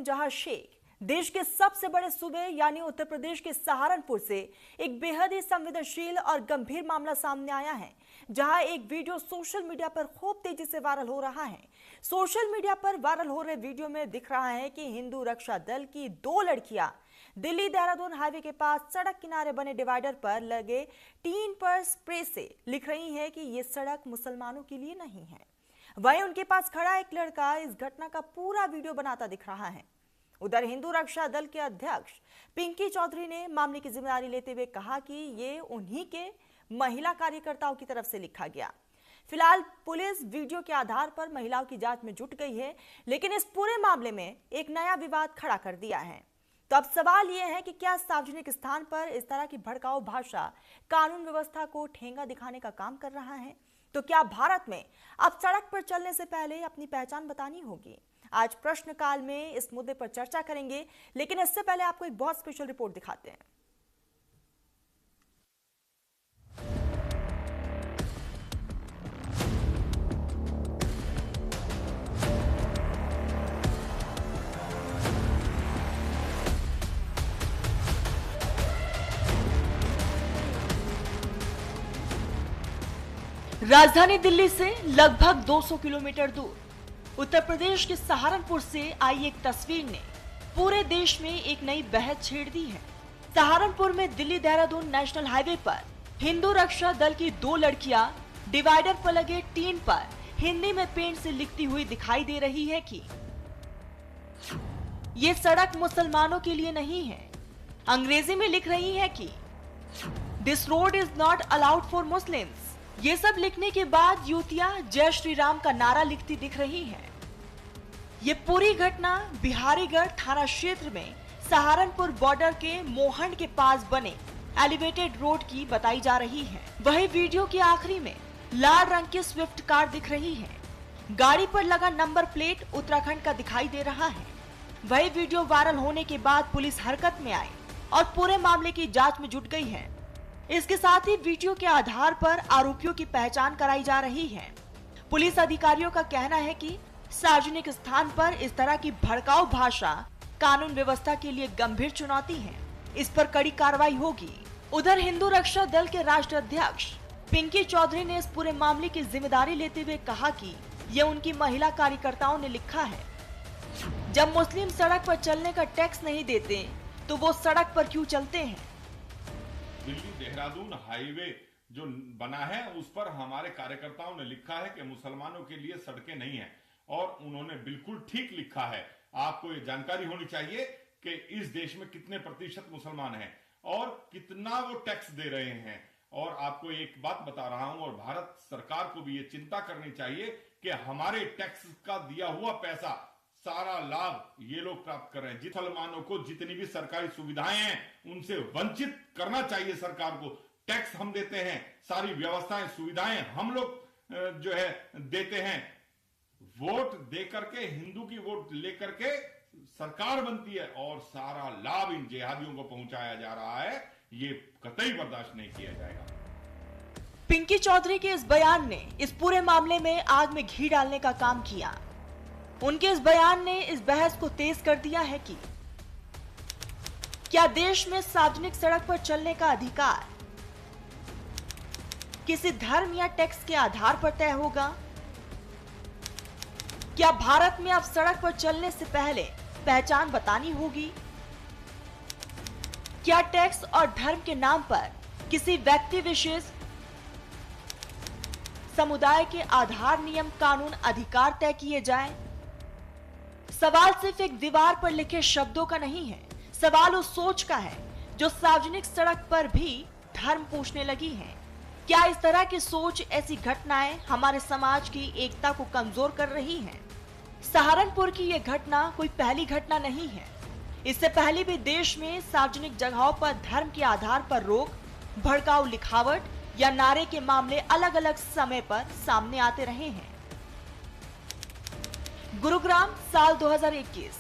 जहां शेख देश के सबसे बड़े सूबे यानी उत्तर प्रदेश के सहारनपुर से एक बेहद ही संवेदनशील और गंभीर मामला सामने आया है, जहां एक वीडियो सोशल मीडिया पर खूब तेजी से वायरल हो रहा है। सोशल मीडिया पर वायरल हो रहे वीडियो में दिख रहा है कि हिंदू रक्षा दल की 2 लड़कियां दिल्ली देहरादून हाईवे के पास सड़क किनारे बने डिवाइडर पर लगे टीन पर स्प्रे से लिख रही है कि ये सड़क मुसलमानों के लिए नहीं है। वहीं उनके पास खड़ा एक लड़का इस घटना का पूरा वीडियो बनाता दिख रहा है। उधर हिंदू रक्षा दल के अध्यक्ष पिंकी चौधरी ने मामले की जिम्मेदारी लेते हुए कहा कि ये उन्हीं के महिला कार्यकर्ताओं की तरफ से लिखा गया। फिलहाल पुलिस वीडियो के आधार पर महिलाओं की जांच में जुट गई है, लेकिन इस पूरे मामले में एक नया विवाद खड़ा कर दिया है। तो अब सवाल यह है कि क्या सार्वजनिक स्थान पर इस तरह की भड़काऊ भाषा कानून व्यवस्था को ठेंगा दिखाने का काम कर रहा है? तो क्या भारत में अब सड़क पर चलने से पहले अपनी पहचान बतानी होगी? आज प्रश्नकाल में इस मुद्दे पर चर्चा करेंगे, लेकिन इससे पहले आपको एक बहुत स्पेशल रिपोर्ट दिखाते हैं। राजधानी दिल्ली से लगभग 200 किलोमीटर दूर उत्तर प्रदेश के सहारनपुर से आई एक तस्वीर ने पूरे देश में एक नई बहस छेड़ दी है। सहारनपुर में दिल्ली देहरादून नेशनल हाईवे पर हिंदू रक्षा दल की 2 लड़कियां डिवाइडर पर लगे टीन पर हिंदी में पेंट से लिखती हुई दिखाई दे रही है कि ये सड़क मुसलमानों के लिए नहीं है। अंग्रेजी में लिख रही है कि this road is not allowed for Muslims. ये सब लिखने के बाद युवतियां जय श्री राम का नारा लिखती दिख रही हैं। ये पूरी घटना बिहारीगढ़ थाना क्षेत्र में सहारनपुर बॉर्डर के मोहंड के पास बने एलिवेटेड रोड की बताई जा रही है। वही वीडियो के आखिरी में लाल रंग की स्विफ्ट कार दिख रही है। गाड़ी पर लगा नंबर प्लेट उत्तराखंड का दिखाई दे रहा है। वही वीडियो वायरल होने के बाद पुलिस हरकत में आई और पूरे मामले की जांच में जुट गई है। इसके साथ ही वीडियो के आधार पर आरोपियों की पहचान कराई जा रही है। पुलिस अधिकारियों का कहना है कि सार्वजनिक स्थान पर इस तरह की भड़काऊ भाषा कानून व्यवस्था के लिए गंभीर चुनौती है। इस पर कड़ी कार्रवाई होगी। उधर हिंदू रक्षा दल के राष्ट्रीय अध्यक्ष पिंकी चौधरी ने इस पूरे मामले की जिम्मेदारी लेते हुए कहा कि ये उनकी महिला कार्यकर्ताओं ने लिखा है। जब मुस्लिम सड़क पर चलने का टैक्स नहीं देते तो वो सड़क पर क्यों चलते हैं? दिल्ली देहरादून हाईवे जो बना है उस पर हमारे कार्यकर्ताओं ने लिखा है कि मुसलमानों के लिए सड़कें नहीं है, और उन्होंने बिल्कुल ठीक लिखा है। आपको ये जानकारी होनी चाहिए कि इस देश में कितने प्रतिशत मुसलमान हैं और कितना वो टैक्स दे रहे हैं। और आपको एक बात बता रहा हूं, और भारत सरकार को भी ये चिंता करनी चाहिए कि हमारे टैक्स का दिया हुआ पैसा सारा लाभ ये लोग प्राप्त कर रहे हैं। मुसलमानों को जितनी भी सरकारी सुविधाएं हैं उनसे वंचित करना चाहिए सरकार को। टैक्स हम देते हैं, सारी व्यवस्थाएं सुविधाएं हम लोग जो है देते हैं। वोट दे करके, हिंदू की वोट लेकर के सरकार बनती है और सारा लाभ इन जिहादियों को पहुंचाया जा रहा है। ये कतई बर्दाश्त नहीं किया जाएगा। पिंकी चौधरी के इस बयान ने इस पूरे मामले में आग में घी डालने का काम किया। उनके इस बयान ने इस बहस को तेज कर दिया है कि क्या देश में सार्वजनिक सड़क पर चलने का अधिकार किसी धर्म या टैक्स के आधार पर तय होगा? क्या भारत में अब सड़क पर चलने से पहले पहचान बतानी होगी? क्या टैक्स और धर्म के नाम पर किसी व्यक्ति विशेष समुदाय के आधार नियम कानून अधिकार तय किए जाएं? सवाल सिर्फ एक दीवार पर लिखे शब्दों का नहीं है। सवाल उस सोच का है जो सार्वजनिक सड़क पर भी धर्म पूछने लगी है। क्या इस तरह की सोच, ऐसी घटनाएं हमारे समाज की एकता को कमजोर कर रही हैं? सहारनपुर की यह घटना कोई पहली घटना नहीं है। इससे पहले भी देश में सार्वजनिक जगहों पर धर्म के आधार पर रोक, भड़काऊ लिखावट या नारे के मामले अलग अलग समय पर सामने आते रहे हैं। गुरुग्राम साल 2021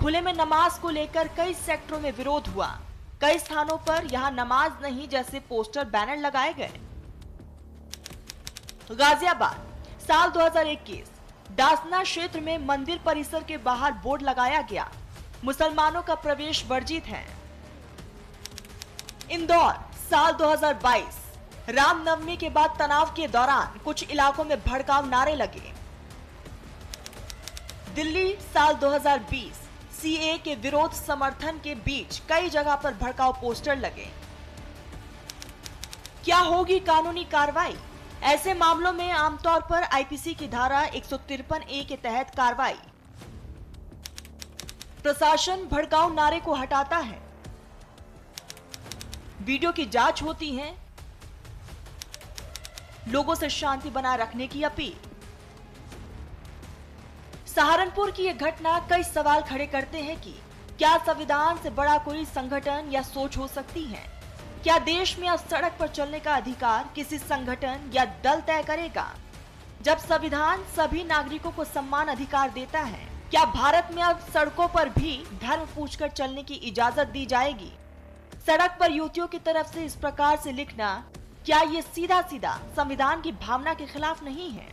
खुले में नमाज को लेकर कई सेक्टरों में विरोध हुआ। कई स्थानों पर यहां नमाज नहीं जैसे पोस्टर बैनर लगाए गए। गाजियाबाद साल 2021 दासना क्षेत्र में मंदिर परिसर के बाहर बोर्ड लगाया गया। मुसलमानों का प्रवेश वर्जित है। इंदौर, साल 2022। रामनवमी के बाद तनाव के दौरान कुछ इलाकों में भड़काऊ नारे लगे। दिल्ली, साल 2020। सीए के विरोध समर्थन के बीच कई जगह पर भड़काऊ पोस्टर लगे। क्या होगी कानूनी कार्रवाई? ऐसे मामलों में आमतौर पर आईपीसी की धारा 153A के तहत कार्रवाई। प्रशासन भड़काऊ नारे को हटाता है। वीडियो की जांच होती है। लोगों से शांति बनाए रखने की अपील। सहारनपुर की यह घटना कई सवाल खड़े करते हैं कि क्या संविधान से बड़ा कोई संगठन या सोच हो सकती है? क्या देश में अब सड़क पर चलने का अधिकार किसी संगठन या दल तय करेगा? जब संविधान सभी नागरिकों को समान अधिकार देता है, क्या भारत में अब सड़कों पर भी धर्म पूछकर चलने की इजाजत दी जाएगी? सड़क पर युवतियों की तरफ से इस प्रकार से लिखना, क्या ये सीधा सीधा संविधान की भावना के खिलाफ नहीं है?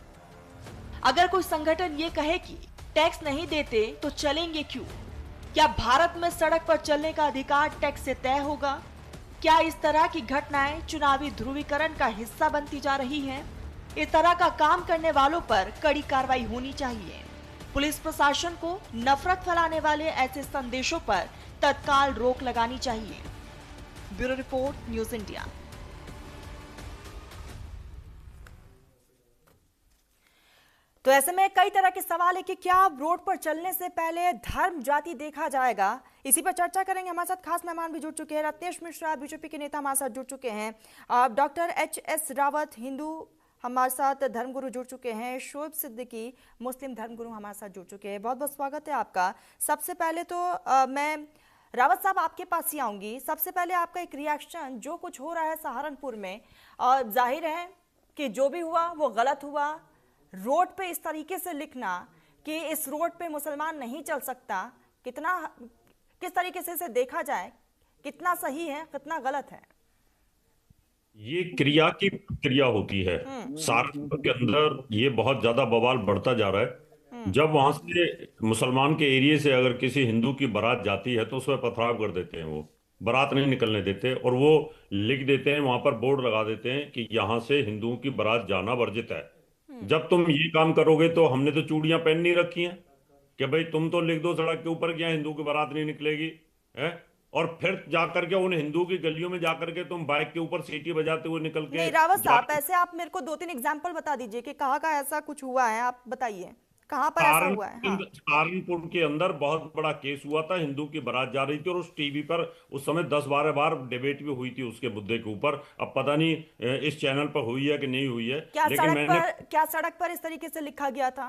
अगर कोई संगठन ये कहे कि टैक्स नहीं देते तो चलेंगे क्यों? क्या भारत में सड़क पर चलने का अधिकार टैक्स से तय होगा? क्या इस तरह की घटनाएं चुनावी ध्रुवीकरण का हिस्सा बनती जा रही हैं? इस तरह का काम करने वालों पर कड़ी कार्रवाई होनी चाहिए। पुलिस प्रशासन को नफरत फैलाने वाले ऐसे संदेशों पर तत्काल रोक लगानी चाहिए। Bureau report, news India. तो ऐसे में कई तरह के सवाल है कि क्या रोड पर चलने से पहले धर्म जाति देखा जाएगा? इसी पर चर्चा करेंगे। हमारे साथ खास मेहमान भी जुड़ चुके हैं। रत्नेश मिश्रा, बीजेपी के नेता, हमारे साथ जुड़ चुके हैं। Doctor HS. रावत, हिंदू, हमारे साथ धर्मगुरु जुड़ चुके हैं। शोएब सिद्दीकी, मुस्लिम धर्मगुरु, हमारे साथ जुड़ चुके हैं। बहुत बहुत स्वागत है आपका। सबसे पहले तो मैं रावत साहब आपके पास ही आऊंगी। सबसे पहले आपका एक रिएक्शन, जो कुछ हो रहा है सहारनपुर में, जाहिर है कि जो भी हुआ वो गलत हुआ। रोड पे इस तरीके से लिखना कि इस रोड पे मुसलमान नहीं चल सकता, किस तरीके से इसे देखा जाए, कितना सही है, कितना गलत है? ये क्रिया की क्रिया होती है। सहारनपुर के अंदर ये बहुत ज्यादा बवाल बढ़ता जा रहा है। जब वहां से मुसलमान के एरिया से अगर किसी हिंदू की बारात जाती है तो उसमें पथराव कर देते हैं, वो बारात नहीं निकलने देते और वो लिख देते हैं, वहां पर बोर्ड लगा देते हैं कि यहाँ से हिंदुओं की बारात जाना वर्जित है। जब तुम ये काम करोगे तो हमने तो चूड़ियां पहन नहीं रखी हैं कि भाई तुम तो लिख दो सड़क के ऊपर क्या हिंदू की बारात नहीं निकलेगी है, और फिर जाकर के उन हिंदू की गलियों में जाकर के तुम बाइक के ऊपर सीटी बजाते हुए निकल के। रावत साहब, ऐसे आप मेरे को 2-3 एग्जांपल बता दीजिए कि कहाँ का ऐसा कुछ हुआ है, आप बताइए कहाँ पर ऐसा हुआ है। हाँ। सहारनपुर के अंदर बहुत बड़ा केस हुआ था, हिंदू की बारात जा रही थी और उस टीवी पर उस समय 10-12 बार डिबेट भी हुई थी उसके मुद्दे के ऊपर। अब पता नहीं इस चैनल पर हुई है कि नहीं हुई है। क्या सड़क पर इस तरीके से लिखा गया था?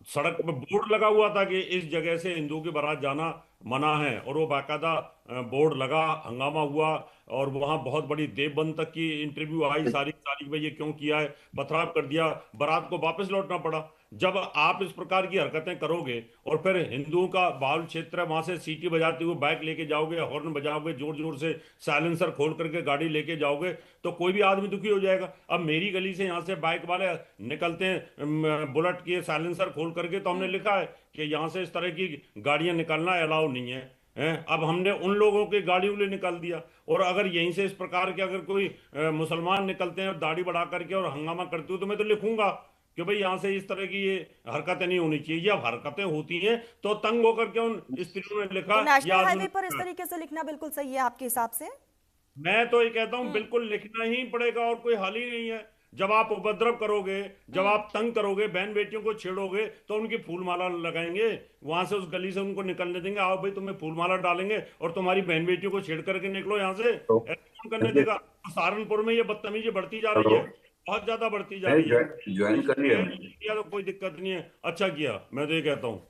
सड़क पर बोर्ड लगा हुआ था कि इस जगह से हिंदू की बारात जाना मना है, और वो बाकायदा बोर्ड लगा, हंगामा हुआ और वहां बहुत बड़ी देवबंद तक की इंटरव्यू आई सारी भाई ये क्यों किया है, पथराव कर दिया, बारात को वापस लौटना पड़ा। जब आप इस प्रकार की हरकतें करोगे और फिर हिंदुओं का बाहुल क्षेत्र है वहां से सीटी बजाते हुए बाइक लेके जाओगे, हॉर्न बजाओगे, जोर जोर से साइलेंसर खोल करके गाड़ी लेके जाओगे तो कोई भी आदमी दुखी हो जाएगा। अब मेरी गली से यहाँ से बाइक वाले निकलते हैं बुलेट के साइलेंसर खोल करके, तो हमने लिखा है कि यहाँ से इस तरह की गाड़ियां निकलना अलाउ नहीं है। अब हमने उन लोगों की गाड़ियों ले निकाल दिया, और अगर यहीं से इस प्रकार के अगर कोई मुसलमान निकलते हैं दाढ़ी बढ़ा करके और हंगामा करते हो तो मैं तो लिखूंगा कि भाई यहाँ से इस तरह की ये हरकतें नहीं होनी चाहिए। जब हरकतें होती हैं तो तंग होकर के उन स्त्रियों ने लिखा। तो नेशनल हाईवे पर इस तरीके से लिखना बिल्कुल सही है आपके हिसाब से? मैं तो ये कहता हूँ बिल्कुल लिखना ही पड़ेगा और कोई हल ही नहीं है। जब आप उपद्रव करोगे, जब आप तंग करोगे, बहन बेटियों को छेड़ोगे तो उनकी फूलमाला लगाएंगे, वहां से उस गली से उनको निकलने देंगे, आओ भाई तुम्हें फूलमाला डालेंगे और तुम्हारी बहन बेटियों को छेड़ करके निकलो यहाँ से, ऐसा कौन करने देगा? सहारनपुर में ये बदतमीजी बढ़ती जा रही है, बहुत ज्यादा बढ़ती जा रही है। ज्वाइन कर लिया तो कोई दिक्कत नहीं है, अच्छा किया, मैं तो ये कहता हूँ।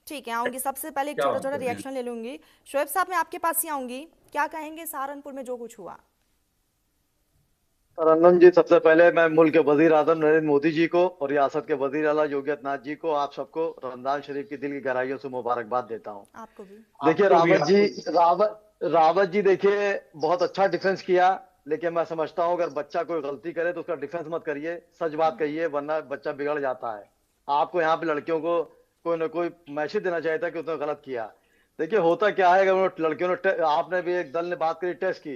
ठीक है, आऊंगी। सबसे पहले एक छोटा छोटा रिएक्शन ले लूंगी। शोएब साहब, मैं आपके पास ही आऊंगी। क्या कहेंगे सहारनपुर में जो कुछ हुआ? रंगन जी, सबसे पहले मैं मुल्क के वजीर आजम नरेंद्र मोदी जी को और रियासत के वजीर आला योगी आदित्यनाथ जी को, आप सबको रमजान शरीफ की दिल की गहराइयों से मुबारकबाद देता हूँ। आपको भी। देखिए रावत जी देखिए बहुत अच्छा डिफेंस किया, लेकिन मैं समझता हूँ अगर बच्चा कोई गलती करे तो उसका डिफेंस मत करिए, सच बात कहिए, वरना बच्चा बिगड़ जाता है। आपको यहाँ पे लड़कियों को कोई ना कोई मैसेज देना चाहिए था कि उसने गलत किया। देखिए होता क्या है, अगर लड़कियों ने आपने भी एक दल ने बात करी टैक्स की,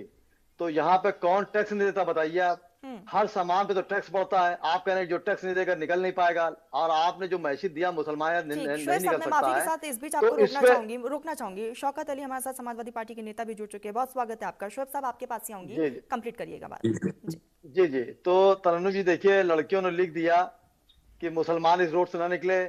तो यहाँ पे कौन टैक्स नहीं देता बताइए आप। हर सामान पे तो टैक्स पड़ता है। आप कह रहे हैं जो टैक्स नहीं देगा निकल नहीं पाएगा, और आपने जो मैसेज दिया मुसलमान ठीक, नहीं शोएब साहब, निकल मैं माफी सकता के है, साथ इस बीच तो आपको इस पे रोकना चाहूंगी। शौकत अली हमारे साथ समाजवादी पार्टी के नेता भी जुड़ चुके हैं, बहुत स्वागत है आपका। शोएब साहब आपके पास ही आऊंगी, जी कंप्लीट करिएगा बात। जी जी जी। तो तरन्नुम जी देखिए, लड़कियों ने लिख दिया कि मुसलमान इस रोड से ना निकले,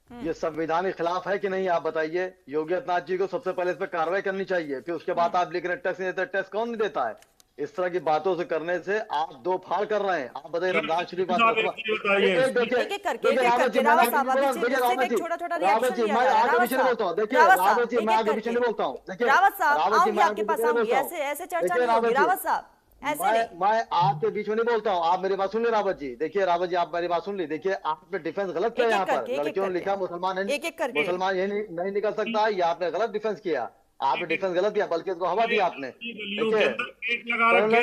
ये संविधान के खिलाफ है कि नहीं, आप बताइए। योगी आदित्यनाथ जी को सबसे पहले इस पर कार्रवाई करनी चाहिए, फिर उसके बाद आप लिख रहे हैं टैक्स नहीं देते। टैक्स कौन नहीं देता है? इस तरह की बातों से करने से आप दो फाड़ कर रहे हैं। आप बताइए, रमजान शरीफ साहब एक चीज बताइए, एक देखिए, एक एक करके देखिए रावत जी, मैं रावत आगे साहब, पीछे अभी देखिए सिर्फ रावत एक जी, छोटा छोटा रावत रिएक्शन जी, लिया मैं जा रहा है। आगे रावत पीछे नहीं साहब, बोलता हूँ। देखिए रावत रावत साहब, जी, मैं आगे पीछे नहीं बोलता हूँ। देखिए रावत साहब रावत जी, आऊंगी मैं आपके आगे पास, पीछे नहीं आऊंगी। बोलता हूँ। ऐसे चर्चा देखिए नहीं होगी रावत जी, रावत साहब, ऐसे नहीं। मैं आपके बीच में नहीं बोलता हूँ, आप मेरी बात सुन ली रावत जी। देखिए रावत जी, आप मेरी बात सुन ली। देखिए आपने डिफेंस गलत किया एक यहाँ एक पर। करके, एक एक लड़कियों ने करके, लिखा मुसलमान है, एक एक करके। मुसलमान ये नहीं निकल सकता है, ये आपने गलत डिफेंस किया। आपने डिफेंस गलत किया, बल्कि इसको हवा दिया आपने। गलियों के देखिए अंदर गेट लगा रखे,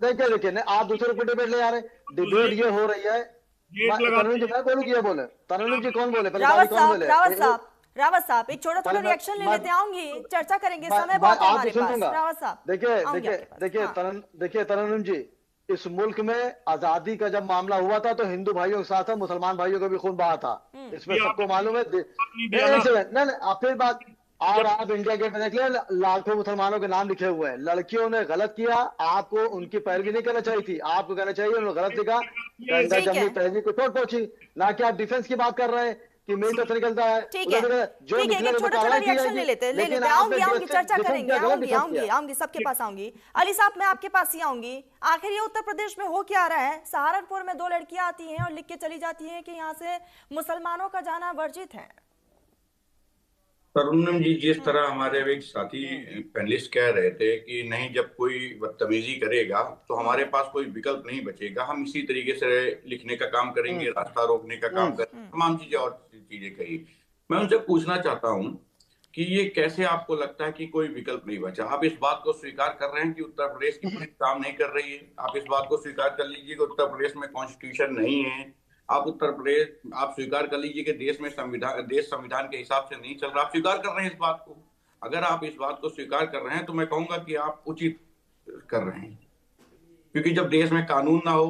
देखिए देखिए नहीं, आप दूसरे को डिबेट ले जा रहे हैं। तो डिबेट ये हो रही है। गेट तरुण लगाते जी, हैं। मैं बोलूँ कि ये बोले? तरुण जी कौन बोले? पहले बाजी कौन बोले? रावत साहब एक छोटा छोटा पहले रिएक्शन ले लेते, आऊंगी, चर्चा करेंगे, समय मैं बहुत है आपकी हमारे सुन पास। लूंगा। रावत साहब देखिए आऊंगी देखिए आपके पास। देखिए हाँ। देखिए तरन्नुम जी, इस मुल्क में आजादी का जब मामला हुआ था तो हिंदू भाइयों के साथ साथ मुसलमान भाइयों का भी खून बहा था। इसमें भी सबको आपने मालूम है। नहीं दिया ना। एक सेकंड, नहीं आप फिर बात। और जब आप इंडिया गेट में देख ले, लाखों मुसलमानों के नाम लिखे हुए हैं। लड़कियों ने गलत किया, आपको उनकी पैरवी नहीं करना चाहिए थी। आपको कहना चाहिए उन्होंने गलत लिखा, गंगा ठीक है, जमनी तहजीब को चोट पहुंची। ना कि आप डिफेंस की बात कर रहे हैं कि मेरी तरफ से निकलता है, ठीक है, जो ठीक है, निकलेगा एक तो छोटा छोटा कार्रवाई की रिएक्शन जाएगी। ले लेकिन लेते, आपने आऊंगी, चर्चा डिफेंस करेंगे, किया, गलत डिफेंस आऊंगी, किया। आऊंगी, सबके पास आऊंगी। अली साहब मैं आपके पास ही आऊंगी। आखिर ये उत्तर प्रदेश में हो क्या रहा है? सहारनपुर में दो लड़कियां आती हैं और लिख के चली जाती हैं कि यहाँ से मुसलमानों का जाना वर्जित है। तरुण जी, जिस तरह हमारे अब एक साथी पैनलिस्ट कह रहे थे कि नहीं, जब कोई बदतमीजी करेगा तो हमारे पास कोई विकल्प नहीं बचेगा, हम इसी तरीके से लिखने का काम करेंगे, रास्ता रोकने का काम करेंगे, तमाम चीजें और चीजें कही। मैं उनसे पूछना चाहता हूं कि ये कैसे आपको लगता है कि कोई विकल्प नहीं बचा? आप इस बात को स्वीकार कर रहे हैं कि उत्तर प्रदेश की पुलिस काम नहीं कर रही है? आप इस बात को स्वीकार कर लीजिए कि उत्तर प्रदेश में कॉन्स्टिट्यूशन नहीं है। आप स्वीकार कर लीजिए कि देश संविधान के हिसाब से नहीं चल रहा। आप स्वीकार कर रहे हैं इस बात को। अगर आप इस बात को स्वीकार कर रहे हैं तो मैं कहूंगा कि आप उचित कर रहे हैं, क्योंकि जब देश में कानून ना हो,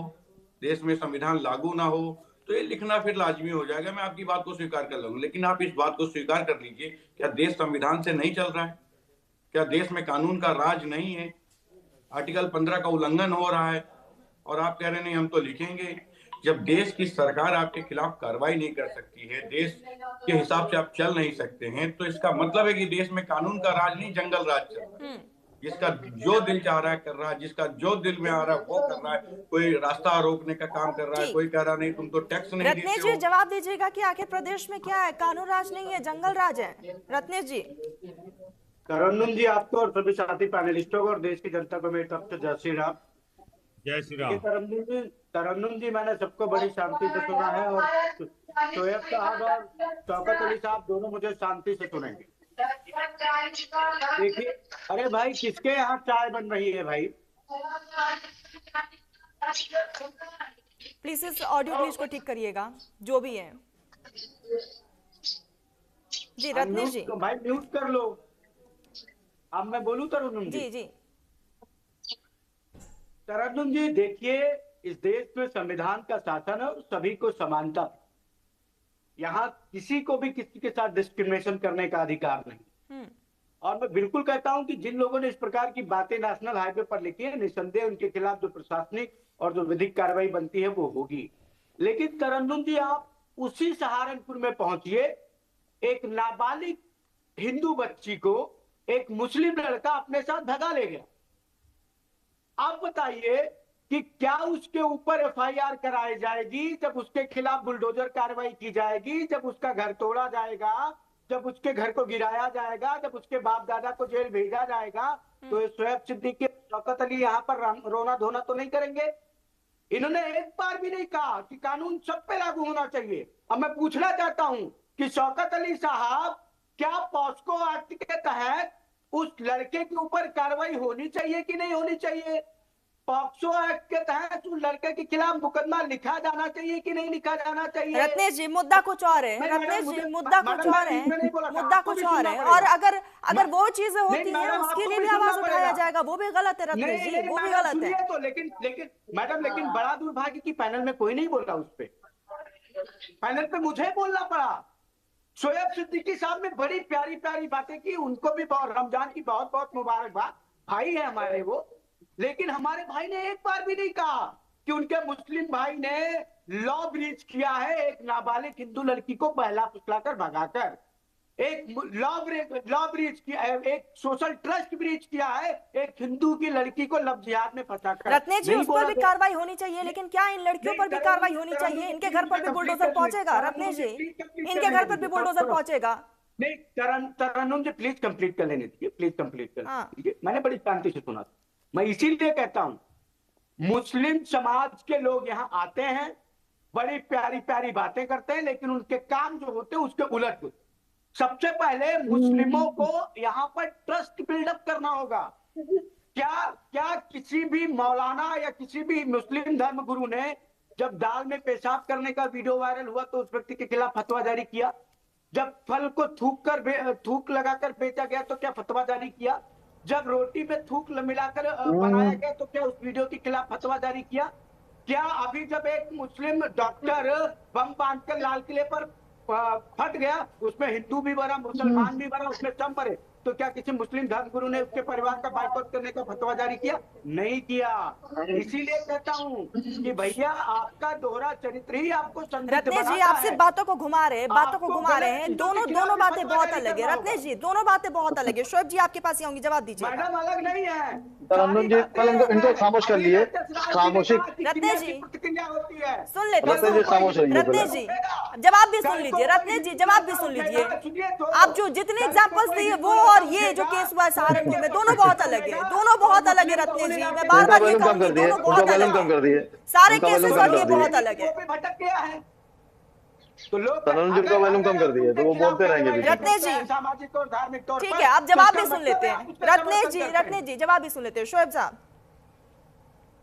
देश में संविधान लागू ना हो, तो ये लिखना फिर लाजमी हो जाएगा। मैं आपकी बात को स्वीकार कर लूंगा, लेकिन आप इस बात को स्वीकार कर लीजिए, क्या देश संविधान से नहीं चल रहा है? क्या देश में कानून का राज नहीं है? आर्टिकल 15 का उल्लंघन हो रहा है और आप कह रहे हैं नहीं हम तो लिखेंगे। जब देश की सरकार आपके खिलाफ कार्रवाई नहीं कर सकती है, देश के हिसाब से आप चल नहीं सकते हैं, तो इसका मतलब है कि देश में कानून का राज नहीं, जंगल राज चल रहा है। जिसका जो दिल चाह रहा है कर रहा है, जिसका जो दिल में आ रहा है वो कर रहा है। कोई रास्ता रोकने का काम कर रहा है, कोई कह रहा नहीं तुम तो टैक्स नहीं रत्नेश देते जी हो। जवाब दीजिएगा कि आखिर प्रदेश में क्या है? कानून राज नहीं है, जंगल राज है। रत्नेश जी। तरन्नुम जी, आपको और सभी साथी पैनलिस्टों को और देश की जनता को मेरी तरफ से जय श्री राम। जय श्री राम। तरन्नुम जी, मैंने सबको बड़ी शांति से सुना है और शोएब साहब और शौकत अली साहब दोनों मुझे शांति से सुनेंगे। देखिए, अरे भाई किसके यहाँ चाय बन रही है भाई? प्लीज इस ऑडियो प्लीज को ठीक करिएगा, जो भी है। जी रत्नेश जी। भाई म्यूट कर लो। अब मैं बोलूं तरन्नुम जी? जी जी। तरन्नुम जी, देखिए, इस देश में संविधान का शासन है और सभी को समानता। यहाँ किसी को भी किसी के साथ डिस्क्रिमिनेशन करने का अधिकार नहीं। और मैं बिल्कुल कहता हूं कि जिन लोगों ने इस प्रकार की बातें नेशनल हाईवे पर लिखी है, निसंदेह उनके खिलाफ जो प्रशासनिक और जो विधिक कार्रवाई बनती है वो होगी। लेकिन तरन्नुम जी, आप उसी सहारनपुर में पहुंचिए, एक नाबालिग हिंदू बच्ची को एक मुस्लिम लड़का अपने साथ भगा ले गया। आप बताइए कि क्या उसके ऊपर एफआईआर कराई जाएगी जब उसके खिलाफ बुलडोजर कार्रवाई की जाएगी, जब उसका घर तोड़ा जाएगा, जब उसके घर को गिराया जाएगा, जब उसके बाप दादा को जेल भेजा जाएगा, तो ये शोएब सिद्दीकी, शौकत अली यहाँ पर रोना धोना तो नहीं करेंगे? इन्होंने एक बार भी नहीं कहा कि कानून सब पे लागू होना चाहिए। अब मैं पूछना चाहता हूं कि शौकत अली साहब, क्या पॉस्को एक्ट के तहत उस लड़के के ऊपर कार्रवाई होनी चाहिए कि नहीं होनी चाहिए? पॉक्सो एक्ट के तहत उस लड़के के खिलाफ मुकदमा लिखा जाना चाहिए कि नहीं लिखा जाना चाहिए? रत्नेश जी मुद्दा कुछ और है, नहीं, रत्नेश मैडम, जी मुझे- मुद्दा मैडम, कुछ और मैं है, इसमें नहीं बोला था, मुद्दा आपको कुछ भी और सुनना है। पड़ेगा। और अगर वो चीजें होती नहीं, हैं मैडम, उसके आपको लिए भी भी सुनना आवाज उठाया पड़ेगा। जाएगा, वो भी गलत है रत्नेश नहीं जी, नहीं वो भी मैडम, गलत है। सुनिए तो, लेकिन मैडम, लेकिन बड़ा दुर्भाग्य की पैनल में कोई नहीं बोल रहा उस पे। पैनल पे मुझे बोलना पड़ा। शोएब सिद्दीकी साहब ने बड़ी प्यारी प्यारी बातें की, उनको भी बहुत रमजान की बहुत बहुत मुबारकबाद, भाई है हमारे वो। लेकिन हमारे भाई ने एक बार भी नहीं कहा कि उनके मुस्लिम भाई ने लॉ ब्रीच किया है, एक नाबालिग हिंदू लड़की को बहला फुसलाकर भगाकर, एक लॉ ब्रीच किया है, एक सोशल ट्रस्ट ब्रीच किया है, एक हिंदू की लड़की को लव जिहाद में फंसाकर। रत्नेश जी नहीं उस पर बोला भी तो- कार्रवाई होनी चाहिए, लेकिन क्या इन लड़कियों नहीं, पर भी तरन्नुम- कार्रवाई होनी तरन्नुम चाहिए? जी, इनके घर पर भी complete बुलडोजर कर पहुंचेगा लीजिए। रत्नेश जी, तरन्नुम जी, complete इनके कर घर पर भी लीजिए। बुलडोजर पहुंचेगा। नहीं, तरन्नुम जी प्लीज कंप्लीट कर लेने दीजिए, प्लीज कंप्लीट कर हाँ। लीजिए। मैंने बड़ी शांति से सुना था। मैं इसीलिए कहता हूं, मुस्लिम समाज के लोग यहाँ आते हैं, बड़ी प्यारी प्यारी बातें करते हैं, लेकिन उनके काम जो होते हैं उसके उलट होते हैं। सबसे पहले मुस्लिमों को यहाँ पर ट्रस्ट बिल्डअप करना होगा। क्या क्या किसी भी मौलाना या किसी भी मुस्लिम धर्म गुरु ने जब दाल में पेशाब करने का वीडियो वायरल हुआ तो उस व्यक्ति के खिलाफ फतवा जारी किया? जब फल को थूक लगाकर बेचा गया तो क्या फतवा जारी किया? जब रोटी में थूक मिलाकर बनाया गया तो क्या उस वीडियो के खिलाफ फतवा जारी किया? क्या अभी जब एक मुस्लिम डॉक्टर बम बांधकर लाल किले पर फट गया, उसमें हिंदू भी मरा, मुसलमान भी मरा, उसमें सब मरे, तो क्या किसी मुस्लिम धर्मगुरु ने उसके परिवार का बाइकआउट करने का फतवा जारी किया? नहीं किया। इसीलिए कहता हूँ कि भैया आपका दोहरा चरित्र ही आपको संदिग्ध रत्नेश जी बनाता आप है। सिर्फ बातों को घुमा रहे हैं, बातों को आपको घुमा रहे गलत हैं। चीजों दोनों के दोनों खिलाफ बातें फतवा बहुत जारी अलग है करना रत्नेश होगा। जी, दोनों बातें बहुत अलग है। शोएब जी आपके पास ही आऊंगी, जवाब दीजिए। मैडम अलग नहीं है। तरन्नुम जी, इनको खामोश कर लिए। खामोशी। रत्नेश जी, प्रतिक्रिया होती है। सुन लेते हैं, रत्नेश जी खामोश रहिए रत्नेश जी जवाब भी सुन लीजिए, रत्नेश जी जवाब भी सुन लीजिए। आप जो जितने एग्जांपल्स दिए वो और ये जो केस हुआ है सहारनपुर में, दोनों बहुत अलग है, दोनों बहुत अलग है रत्नेश जी। मैं बार बार ये कहूंगी, दोनों बहुत अलग कम कर है, दिए। सारे उनका केसेस वॉल्यूम और कम ये कर दिए। बहुत अलग है। वो भी भटक गया है तो लोग तरन्नुम जी का वॉल्यूम कम कर दिए, तो वो बोलते रहेंगे बीच में। रत्नेश जी, सामाजिक और धार्मिक तौर ठीक पर, है आप तो जवाब भी इसका सुन लेते मतलब हैं। आप उसका रत्नेश समर्थन जी, करते हैं। रत्नेश जी जवाब भी सुन लेते हैं। शोएब साहब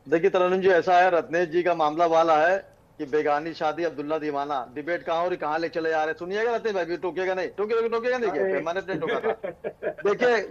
देखिए तरन्नुम जी, ऐसा है, रत्नेश जी का मामला वाला है कि बेगानी शादी अब्दुल्ला दीवाना डिबेट कहाँ और कहाँ ले चले जा रहे हैं। सुनिएगा रत्नेश भाई, टोकेगा नहीं, टोकेगा नहीं क्या? मैंने नहीं टोका था। देखिए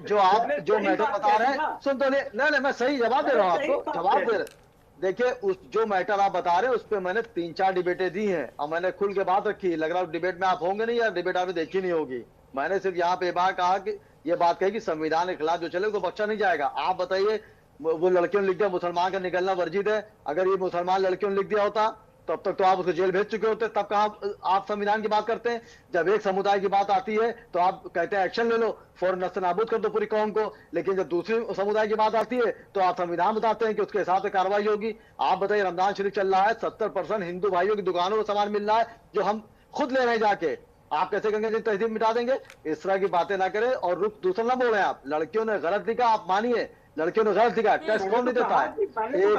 जो मैटर बता रहे हैं, सुन तो नहीं, मैं सही जवाब दे रहा हूँ आपको, जवाब दे रहे। देखिए उस जो मैटर आप बता रहे हैं उस पर मैंने 3-4 डिबेटें दी हैं और मैंने खुल के बात रखी। लग रहा है डिबेट में आप होंगे नहीं, या डिबेट आपने देखी नहीं होगी। मैंने सिर्फ यहाँ पे बात कहा कि ये बात कही कि संविधान के खिलाफ जो चले तो बख्शा नहीं जाएगा। आप बताइए, वो लड़कियों ने लिख दिया मुसलमान का निकलना वर्जित है, अगर ये मुसलमान लड़कियों ने लिख दिया होता तब तक तो आप उसको जेल भेज चुके होते। तब कहाँ आप संविधान की बात करते हैं? जब एक समुदाय की बात आती है तो आप कहते हैं एक्शन ले लो, फौरन नस्तनाबूद कर दो पूरी कौम को। लेकिन जब दूसरी समुदाय की बात आती है तो आप संविधान बताते हैं कि उसके हिसाब से कार्रवाई होगी। आप बताइए, रमजान शरीफ चल रहा है, 70% हिंदू भाइयों की दुकानों में सामान मिल रहा है जो हम खुद ले रहे हैं जाके। आप कैसे कहेंगे जी तहजीब मिटा देंगे? इस तरह की बातें ना करें। और रुख दूसरा ना बोले आप, लड़कियों ने गलत लिखा, आप मानिए लड़कियों ने गलत लिखा, टेस्ट कौन नहीं देता है?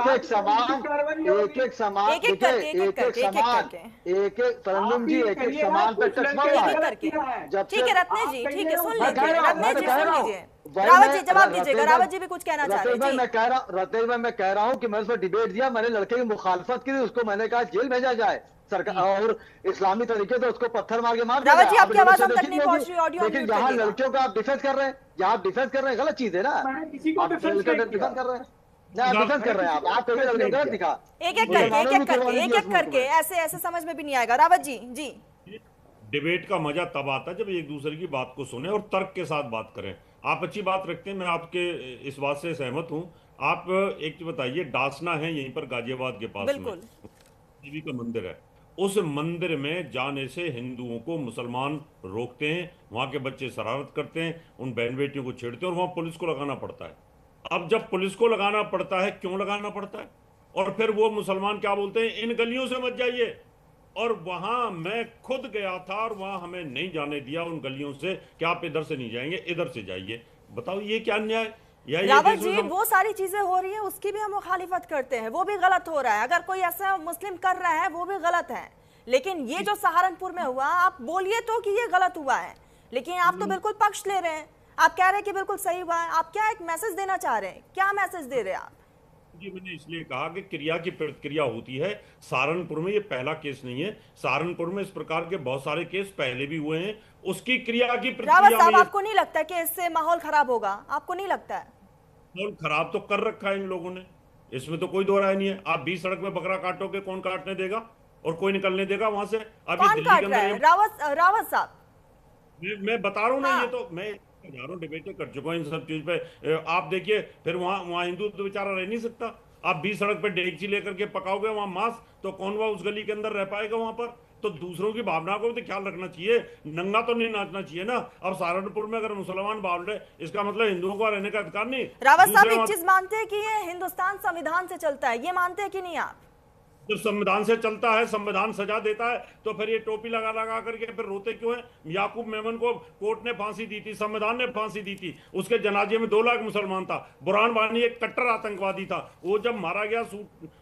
एक समान तरन्नुम जी, एक समान पे टच मार रहा है। ठीक है रत्नेश जी, ठीक है सुन लीजिए, रत्नेश जी सुन लीजिए। रावत जी जवाब दीजिएगा, रावत जी भी कुछ कहना चाह रहे हैं। रत्नेश भाई मैं कह रहा हूँ कि मैंने उसमें डिबेट दिया, मैंने लड़के की मुखालफत की, उसको मैंने कहा जेल भेजा जाए सरकार, और इस्लामी तरीके से उसको पत्थर मार के मार दिया। रावत जी आपकी आवाज हम तक नहीं पहुंच रही, ऑडियो लेकिन म्यूट जहाँ करिएगा। लड़कियों का आप डिफेंस कर रहे हैं, जहाँ आप डिफेंस कर रहे हैं, गलत चीज है ना। किसी को आप डिफेंस डिफेंस कर रहे हैं, आप डिफेंस कर रहे हैं, आप कहीं लड़के गलत दिखा। एक एक करके ऐसे ऐसे समझ में भी नहीं आएगा। रावत जी जी डिबेट का मजा तब आता है जब एक दूसरे की बात को सुने और तर्क के साथ बात करें। आप अच्छी बात रखते हैं, मैं आपके इस बात से सहमत हूं। आप एक चीज बताइए, डासना है यहीं पर गाजियाबाद के पास में, बिल्कुल देवी का मंदिर है। उस मंदिर में जाने से हिंदुओं को मुसलमान रोकते हैं, वहां के बच्चे शरारत करते हैं, उन बहन बेटियों को छेड़ते हैं और वहां पुलिस को लगाना पड़ता है। अब जब पुलिस को लगाना पड़ता है, क्यों लगाना पड़ता है? और फिर वो मुसलमान क्या बोलते हैं, इन गलियों से मत जाइए। और वहां मैं खुद गया था और वहां हमें नहीं जाने दिया उन गलियों से कि आप इधर से नहीं जाएंगे, इधर से जाइए। बताओ ये क्या अन्याय? रावत जी वो सारी चीजें हो रही है, उसकी भी हम मुखालिफत करते हैं, वो भी गलत हो रहा है। अगर कोई ऐसा मुस्लिम कर रहा है वो भी गलत है, लेकिन ये जो सहारनपुर में हुआ, आप बोलिए तो कि ये गलत हुआ है, लेकिन आप तो बिल्कुल पक्ष ले रहे हैं। आप कह रहे हैं कि बिल्कुल सही हुआ है। आप क्या एक मैसेज देना चाह रहे हैं? क्या मैसेज दे रहे हैं आप? जी, मैंने इसलिए कहा कि क्रिया की प्रतिक्रिया होती है। सहारनपुर में ये पहला केस नहीं है। सहारनपुर में इस प्रकार के बहुत सारे केस पहले भी हुए हैं। उसकी क्रिया की रावत प्रतिक्रिया में साहब, ये आपको नहीं लगता कि इससे माहौल खराब होगा? आपको नहीं लगता है? माहौल खराब तो कर रखा है इन लोगों ने, इसमें तो कोई दो राय नहीं है। आप बीच सड़क में बकरा काटोगे, कौन काटने देगा और कोई निकलने देगा वहां से? अब ये कौन दिल्ली के काट रहा अंदर है? रावत साहब, मैं बता रहा हूँ ना, हाँ। ये तो मैं हजारों डिबेटें कर चुका हूँ इन सब चीज पे। आप देखिए, फिर वहां वहां हिंदू तो बेचारा रह नहीं सकता। आप बीच सड़क पे डेगची लेकर के पकाओगे वहां मांस, तो कौन वह उस गली के अंदर रह पाएगा वहां पर? तो दूसरों की भावना को भी तो ख्याल रखना चाहिए, नंगा तो नहीं नाचना चाहिए ना। अब सहारनपुर में अगर मुसलमान बावल रहे, इसका मतलब हिंदुओं को रहने का अधिकार नहीं। रावत साहब, दूसरे एक चीज मानते हैं कि ये हिंदुस्तान संविधान से चलता है, ये मानते हैं कि नहीं आप? जब संविधान से चलता है, संविधान सजा देता है, तो फिर ये टोपी लगा लगा करके फिर रोते क्यों है? याकूब मेमन को कोर्ट ने फांसी दी थी, संविधान ने फांसी दी थी। उसके जनाजे में 2 लाख मुसलमान था। बुरहान वानी एक कट्टर आतंकवादी था, वो जब मारा गया,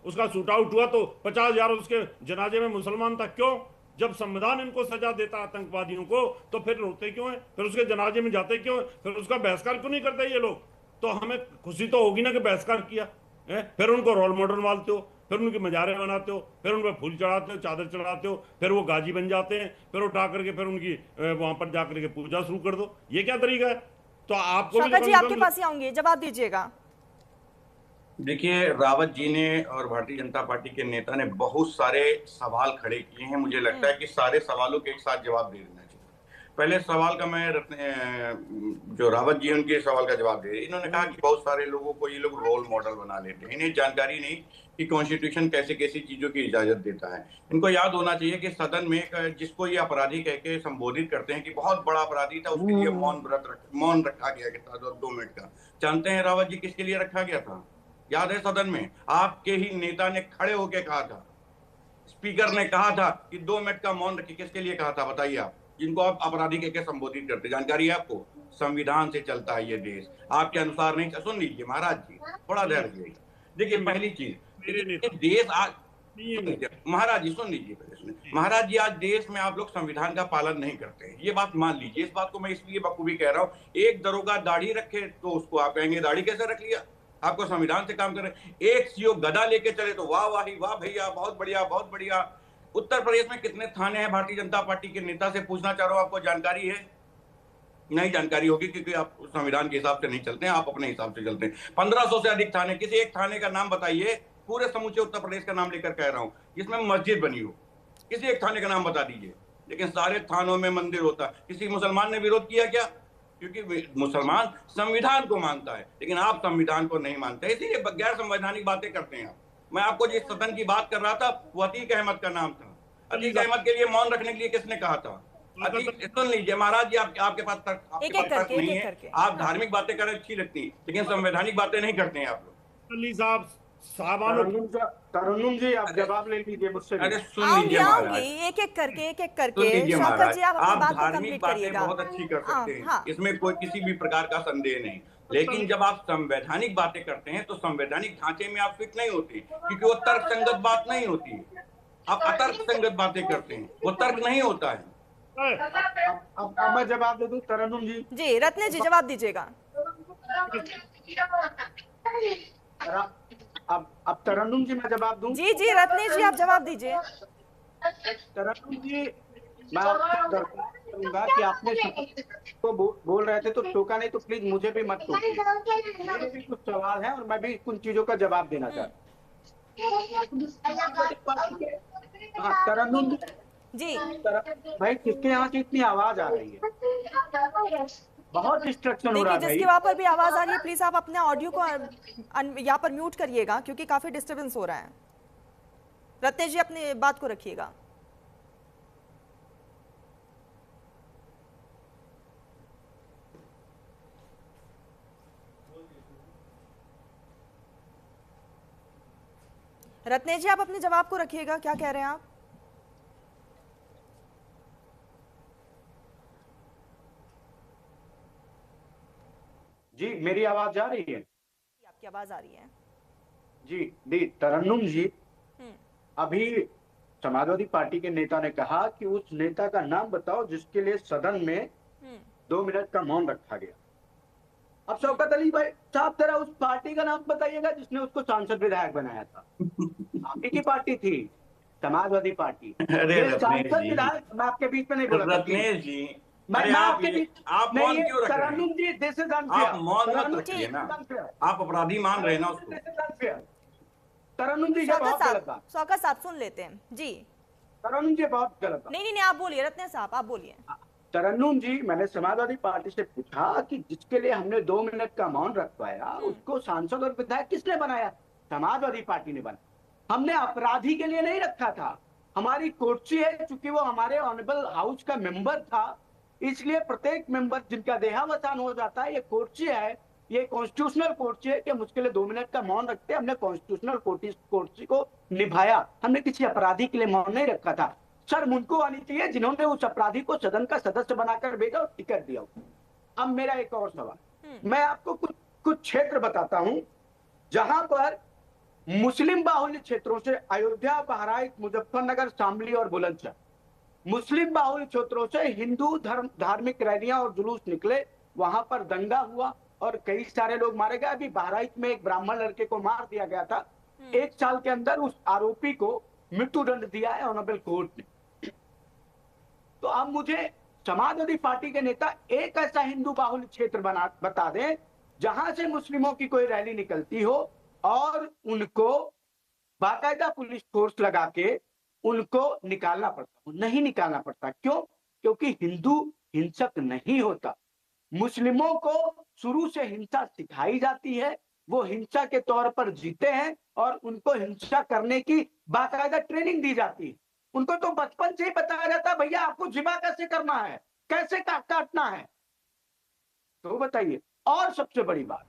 उसका शूट आउट हुआ, तो 50,000 उसके जनाजे में मुसलमान था। क्यों? जब संविधान इनको सजा देता आतंकवादियों को, तो फिर रोते क्यों है? फिर उसके जनाजे में जाते क्यों है? फिर उसका बहिष्कार क्यों नहीं करते ये लोग? तो हमें खुशी तो होगी ना कि बहिष्कार किया है। फिर उनको रोल मॉडल मानते हो, फिर उनकी मजारे बनाते हो, फिर उन पर फूल चढ़ाते हो, चादर चढ़ाते हो, फिर वो गाजी बन जाते हैं, फिर उठा करके फिर उनकी वहां पर जाकर के पूजा शुरू कर दो। ये क्या तरीका है? तो आपको भी शौकत जी, कम से आपके कम पास ही आऊंगी, जवाब दीजिएगा। देखिए, रावत जी ने और भारतीय जनता पार्टी के नेता ने बहुत सारे सवाल खड़े किए हैं। मुझे लगता है कि सारे सवालों के एक साथ जवाब दे देना चाहिए। पहले सवाल का मैं जो रावत जी उनके सवाल का जवाब दे रहे, इन्होंने कहा कि बहुत सारे लोगों को ये लोग रोल मॉडल बना लेते हैं, इन्हें जानकारी नहीं कि कॉन्स्टिट्यूशन कैसे कैसी चीजों की इजाजत देता है। इनको याद होना चाहिए कि सदन में जिसको ये अपराधी कह के संबोधित करते हैं कि बहुत बड़ा अपराधी था, उसके लिए मौन रखा गया था 2 मिनट का। जानते हैं रावत जी किसके लिए रखा गया था? याद है? सदन में आपके ही नेता ने खड़े होकर कहा था, स्पीकर ने कहा था कि 2 मिनट का मौन रखिए। किसके लिए कहा था बताइए आप, जिनको आप अपराधी कह के संबोधित करते? जानकारी है आपको? संविधान से चलता है ये देश, आपके अनुसार नहीं। सुन लीजिए महाराज जी, थोड़ा धैर्य रखिए। देखिए, पहली चीज, देश आज महाराज जी सुन लीजिए, पहले सुनिए महाराज जी, आज देश में आप लोग संविधान का पालन नहीं करते हैं, ये बात मान लीजिए। इस बात को मैं इसलिए बखूबी कह रहा हूँ, एक दरोगा दाढ़ी रखे तो उसको आप कहेंगे दाढ़ी कैसे रख लिया? आपको संविधान से काम कर रहे हैं। एक सीओ गदा लेके चले तो वाह वाही वाह भैया, बहुत बढ़िया बहुत बढ़िया। उत्तर प्रदेश में कितने थाने हैं? भारतीय जनता पार्टी के नेता से पूछना चाह रहा हूं, आपको जानकारी है? नहीं जानकारी होगी, क्योंकि आप संविधान के हिसाब से नहीं चलते हैं, आप अपने हिसाब से चलते हैं। 1500 से अधिक थाने, किसी एक थाने का नाम बताइए, पूरे समूचे उत्तर प्रदेश का नाम लेकर कह रहा हूं, जिसमें मस्जिद बनी हो। किसी एक थाने का नाम बता दीजिए। लेकिन सारे थानों में मंदिर होता है। किसी मुसलमान ने विरोध किया क्या? क्योंकि मुसलमान संविधान को मानता है, लेकिन आप संविधान को नहीं मानते, इसीलिए गैर संवैधानिक बातें करते हैं आप। मैं आपको जिस सदन की बात कर रहा था वो अतीक अहमद का नाम था। अतीक अहमद के लिए मौन रखने के लिए किसने कहा था? सुन लीजिए महाराज जी, आपके पास तर्क नहीं है। आप धार्मिक बातें करें अच्छी लगती, लेकिन संवैधानिक बातें नहीं करते हैं आप लोग। तरन्नुम जी, आप जवाब ले लीजिए मुझसे। अरे सुन लीजिए महाराज, एक एक करके शौकत जी, आप अपनी बात को धार्मिक कंप्लीट बातें करिएगा। बहुत अच्छी कर सकते हैं, हाँ। इसमें कोई किसी भी प्रकार का संदेह नहीं। लेकिन जब आप संवैधानिक बातें करते हैं तो संवैधानिक ढांचे में आप फिट नहीं होते, क्योंकि वो तर्क संगत बात नहीं होती। आप अतर्क संगत बातें करते हैं, वो तर्क नहीं होता है। अब मैं जवाब दे दूं तरन्नुम जी? जी, रत्ने जी जवाब दीजिएगा। अब तरन्नुम जी मैं जवाब दूं? जी जी, रत्ने जी आप जवाब दीजिए। तरन्नुम जी, मैं आपसे दरख्वास्त करूंगा कि आपने तो बोल रहे थे तो टोका नहीं, तो प्लीज मुझे भी मत टोकिए। मेरे भी कुछ सवाल हैं और मैं भी कुछ चीजों का जवाब देना चाहता हूँ। हाँ तरन्नुम जी, भाई, किसके यहाँ से इतनी आवाज आ रही है? बहुत डिस्ट्रक्शन हो रहा है। जिसके वहां पर भी आवाज आ रही है, प्लीज आप अपने ऑडियो को यहाँ पर म्यूट करिएगा, क्योंकि काफी डिस्टरबेंस हो रहा है। रत्नेश जी, अपनी बात को रखिएगा। रत्नेश जी, आप अपने जवाब को रखिएगा, क्या कह रहे हैं आप? जी, मेरी आवाज जा रही है? आपकी आवाज आ रही है। जी तरन्नुम जी, अभी समाजवादी पार्टी के नेता ने कहा कि उस नेता का नाम बताओ जिसके लिए सदन में 2 मिनट का मौन रखा गया। अब शौकत अली भाई साहब जरा उस पार्टी का नाम बताइएगा जिसने उसको सांसद विधायक बनाया था। आपकी की पार्टी थी, समाजवादी पार्टी। अरे ये रत्नेश सांसद जी, विधायक, मैं आपके बीच में नहीं बोला था, रत्नेश जी, मैं अरे आपके बीच आप नहीं, मौन क्यों रख रहे तरन्नुम हैं? जी दिस इज आप मौन मत अनफेयर, रखिए ना, आप अपराधी मान रहे हैं ना उसको। तरन्नुम जी ये बहुत गलत बात, शौकत साहब सुन लेते हैं जी। तरन्नुम जी बहुत गलत बात। नहीं, आप बोलिए रत्नेश साहब, आप बोलिए। तरन्नुम जी, मैंने समाजवादी पार्टी से पूछा कि जिसके लिए हमने 2 मिनट का मौन रखवाया उसको सांसद और विधायक किसने बनाया? समाजवादी पार्टी ने बनाया। हमने अपराधी के लिए नहीं रखा था। हमारी कोर्ची है, चूंकि वो हमारे ऑनरेबल हाउस का मेंबर था, इसलिए प्रत्येक मेंबर जिनका देहावसान हो जाता है, ये कोर्ची है, ये कॉन्स्टिट्यूशनल कोर्ची है कि हम उसके लिए 2 मिनट का मौन रखते हैं। हमने कॉन्स्टिट्यूशनल कोर्ची को निभाया, हमने किसी अपराधी के लिए मौन नहीं रखा था। शर्म उनको आनी चाहिए जिन्होंने उस अपराधी को सदन का सदस्य बनाकर भेजा और टिकट दिया। अब मेरा एक और सवाल, मैं आपको कुछ क्षेत्र बताता हूं जहां पर मुस्लिम बाहुल्य क्षेत्रों से, अयोध्या, बहराइच, मुजफ्फरनगर, शामली और बुलंदशहर, मुस्लिम बाहुल्य क्षेत्रों से हिंदू धार्मिक रैलियां और जुलूस निकले, वहां पर दंगा हुआ और कई सारे लोग मारे गए। अभी बहराइच में एक ब्राह्मण लड़के को मार दिया गया था, 1 साल के अंदर उस आरोपी को मृत्युदंड दिया है ऑनरेबल कोर्ट ने। तो अब मुझे समाजवादी पार्टी के नेता एक ऐसा हिंदू बाहुल्य क्षेत्र बता दें जहां से मुस्लिमों की कोई रैली निकलती हो और उनको बाकायदा पुलिस फोर्स लगा के उनको निकालना पड़ता हो। नहीं निकालना पड़ता, क्यों? क्योंकि हिंदू हिंसक नहीं होता। मुस्लिमों को शुरू से हिंसा सिखाई जाती है, वो हिंसा के तौर पर जीते हैं और उनको हिंसा करने की बाकायदा ट्रेनिंग दी जाती है। उनको तो बचपन से ही बताया जाता है, भैया आपको जिबा कैसे करना है, कैसे काटना है। तो बताइए। और सबसे बड़ी बात,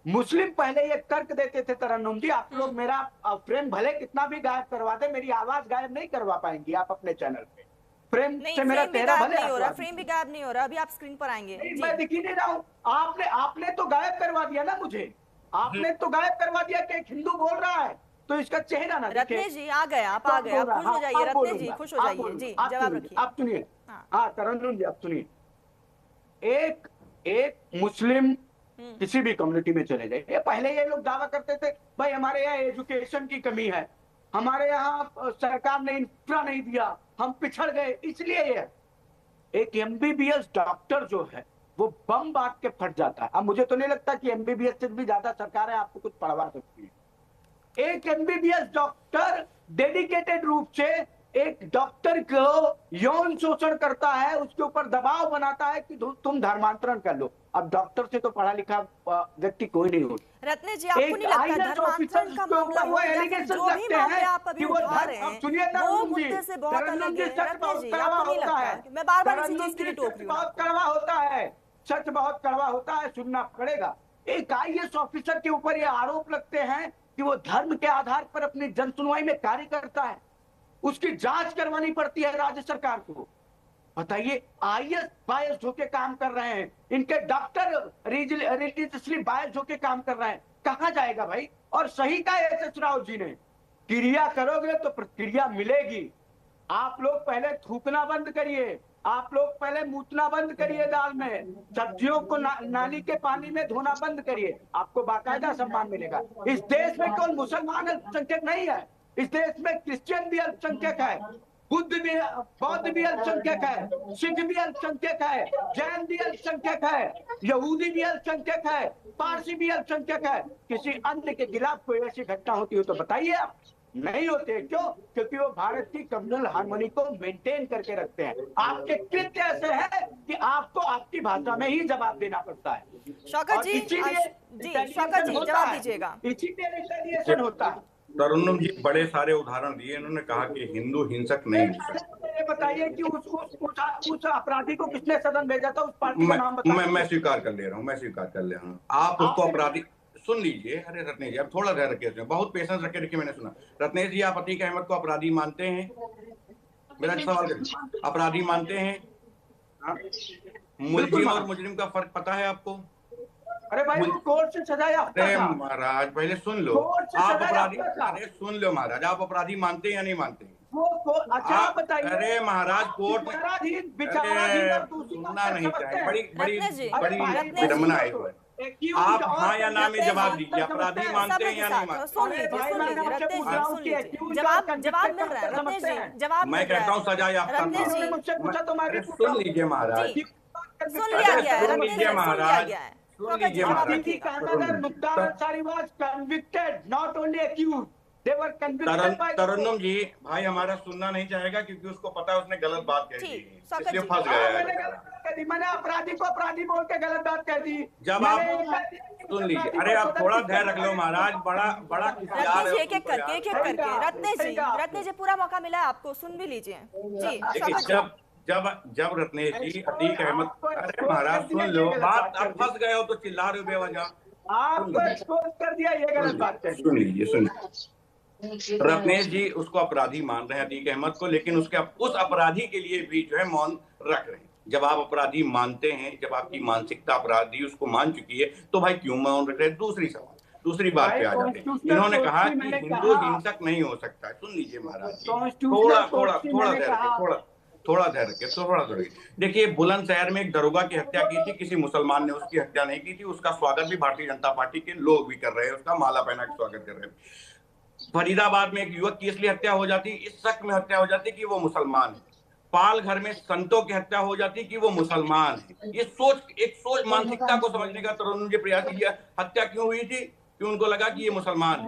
मुस्लिम पहले ये तर्क देते थे, तरन्नुम जी आप लोग मेरा फ्रेम भले कितना भी गायब करवा दे, मेरी आवाज गायब नहीं करवा पाएंगी आप अपने चैनल पे। फ्रेम से मेरा चेहरा भले नहीं हो रहा, फ्रेम भी गायब नहीं हो रहा, अभी आप स्क्रीन पर आएंगे। मैं दिख ही नहीं रहा हूँ। आपने तो गायब करवा दिया ना मुझे, आपने तो गायब करवा दिया कि एक हिंदू बोल रहा है तो इसका चेहरा ना दिखे। रत्नेश जी आ गए, आप आ गए, आप खुश हो जाइए। रत्नेश जी खुश हो जाइए जी, जवाब रखिए। आप सुनिए, हाँ तरन्नुम जी आप सुनिए। एक मुस्लिम किसी भी कम्युनिटी में चले जाइए, पहले ये लोग दावा करते थे भाई हमारे यहाँ एजुकेशन की कमी है, हमारे यहाँ सरकार ने इंफ्रा नहीं दिया, हम पिछड़ गए, इसलिए ये एक एमबीबीएस डॉक्टर जो है वो बम बांट के फट जाता है। अब मुझे तो नहीं लगता कि एमबीबीएस से भी ज्यादा सरकार है आपको कुछ पढ़वा सकती है। एक एमबीबीएस डॉक्टर डेडिकेटेड रूप से एक डॉक्टर को यौन शोषण करता है, उसके ऊपर दबाव बनाता है कि तुम धर्मांतरण कर लो। अब डॉक्टर से तो पढ़ा लिखा व्यक्ति कोई नहीं होता। रत्नेश जी आपको नहीं लगता धर्मांतरण का मामला हो या फिर जो भी मामले आप अभी उठा रहे हैं वो मुद्दे से बहुत अलग है? रत्नेश जी आपको नहीं लगता? मैं बार-बार इसी चीज के लिए टोक रही हूं। बहुत कड़वा होता है, सच बहुत कड़वा होता है, सुनना पड़ेगा। एक आईएएस ऑफिसर के ऊपर ये आरोप लगते हैं कि वो धर्म के आधार पर अपनी जनसुनवाई में कार्य करता है, उसकी जांच करवानी पड़ती है राज्य सरकार को। बताइए, आईएएस बायस होके काम कर रहे हैं, इनके डॉक्टर रिलीजियसली बायस होके काम कर रहे हैं, कहां जाएगा भाई? और सही का एसएस राव जी ने, क्रिया करोगे तो प्रतिक्रिया मिलेगी। आप लोग पहले थूकना बंद करिए, आप लोग पहले मूतना बंद करिए, दाल में सब्जियों को नाली के पानी में धोना बंद करिए, आपको बाकायदा सम्मान मिलेगा। इस देश में केवल मुसलमान अल्पसंख्यक नहीं है, इस देश में क्रिश्चियन भी अल्पसंख्यक है, बुद्ध भी, बौद्ध भी अल्पसंख्यक है, सिख भी अल्पसंख्यक है, जैन भी अल्पसंख्यक है, यहूदी भी अल्पसंख्यक है, पारसी भी अल्पसंख्यक है। किसी अन्य के खिलाफ कोई ऐसी घटना होती हो तो बताइए आप। नहीं होते, क्यों? क्योंकि वो भारत की कम्युनल हार्मोनी को मेंटेन करके रखते हैं। आपके कृत्य ऐसे हैं कि आपको आपकी भाषा में ही जवाब देना पड़ता है। शौकत जी, शौकत जी जवाब दीजिएगा। इसीलिए रिटेलिएशन होता है। तरन्नुम जी बड़े सारे उदाहरण दिए, इन्होंने कहा कि हिंदू हिंसक नहीं। ये बताइए कि उस अपराधी को किसने सदन भेजा था? उस पार्टी का नाम बताइए। मैं स्वीकार कर ले रहा हूँ, आप उसको अपराधी सुन लीजिए। अरे रत्नेश जी आप थोड़ा ध्यान रखिए, बहुत पेशेंस रखे रखिए, मैंने सुना। रत्नेश जी आप अतीक अहमद को अपराधी मानते हैं? मेरा सवाल करिए, अपराधी मानते हैं? मुलजिम और मुजरिम का फर्क पता है आपको? अरे भाई वो कोर्ट से सजा याफ्ता था। महाराज पहले सुन लो, आप अपराधी, अरे सुन लो महाराज, आप अपराधी मानते हैं या नहीं मानते हैं? अच्छा बताइए। अरे महाराज कोर्ट में सुनना नहीं चाहिए, बड़ी विडम्बना है। आप हाँ या ना में जवाब दीजिए, अपराधी मानते हैं या नहीं मानते? सुन लीजिए रत्नेश जी, सुन लीजिए, जवाब मिल रहा है रत्नेश जी, जवाब मैं कहता हूँ सजा याफ्ता रत्नेश था। जी, मुझसे पूछा तो मैं भी पूछ रहा सुन हूँ। लीजिए महाराज, जी, सुन लिया गया है सुन रत्नेश जी, लीजिए सुन लिया महाराज, गया है। सुन शौकत जी लीजिए जवाब महाराज। रखिएगा। Another Mukhtar Ansari was convicted, not only accused. They were convicted by तरन्नुम जी, भाई हमारा सुनना नहीं चाहेगा क्योंकि उसको पता है उसने गलत बात कह दी ठीक, है, शौकत इसलिए जी। फंस हाँ, गया है मैंने बेचारा। गलत बात कह दी, मैंने अपराधी को अपराधी बोल के गलत बात कह दी। जब आप मैंने सुन लीजिए, अरे आप थोड़ा धैर्य रख लो महाराज, बड़ा बड़ा रत्नेश जी, एक एक तुमको करके यार। रत्नेश जी पूरा मौका मिला है आपको, सुन भी लीजिए जी। देखिए, शौकत जी, जब रत्नेश जी अतीक अहमद, अरे महाराज सुन लो बात, आप फंस गए हो तो चिल्ला रहे हो बेवजह। आपको एक्सपोज कर दिया, ये गलत बात कह दी। सुन लीजिए, रत्नेश जी उसको अपराधी मान रहे हैं अतीक अहमद को, लेकिन उस अपराधी के लिए भी जो है मौन रख रहे हैं। जब आप अपराधी मानते हैं, जब आपकी मानसिकता अपराधी उसको मान चुकी है, तो भाई क्यों मौन रख रहे हैं? दूसरी बात पे आ जाते हैं। इन्होंने कहा कि हिंदू हिंसक नहीं हो सकता। सुन लीजिए महाराज जी, थोड़ा धैर्य रखिए। देखिए, बुलंदशहर में एक दरोगा की हत्या की थी, किसी मुसलमान ने उसकी हत्या नहीं की थी, उसका स्वागत भी भारतीय जनता पार्टी के लोग भी कर रहे हैं, उसका माला पहना के स्वागत कर रहे हैं। फरीदाबाद में एक युवक की इसलिए हत्या हो जाती, इस शक में हत्या हो जाती कि वो मुसलमान है। पाल घर में संतों की हत्या हो जाती कि वो मुसलमान है। ये सोच मानसिकता को समझने का तरन्नुम जी प्रयास कीजिए। हत्या क्यों हुई थी? कि उनको लगा कि ये मुसलमान है।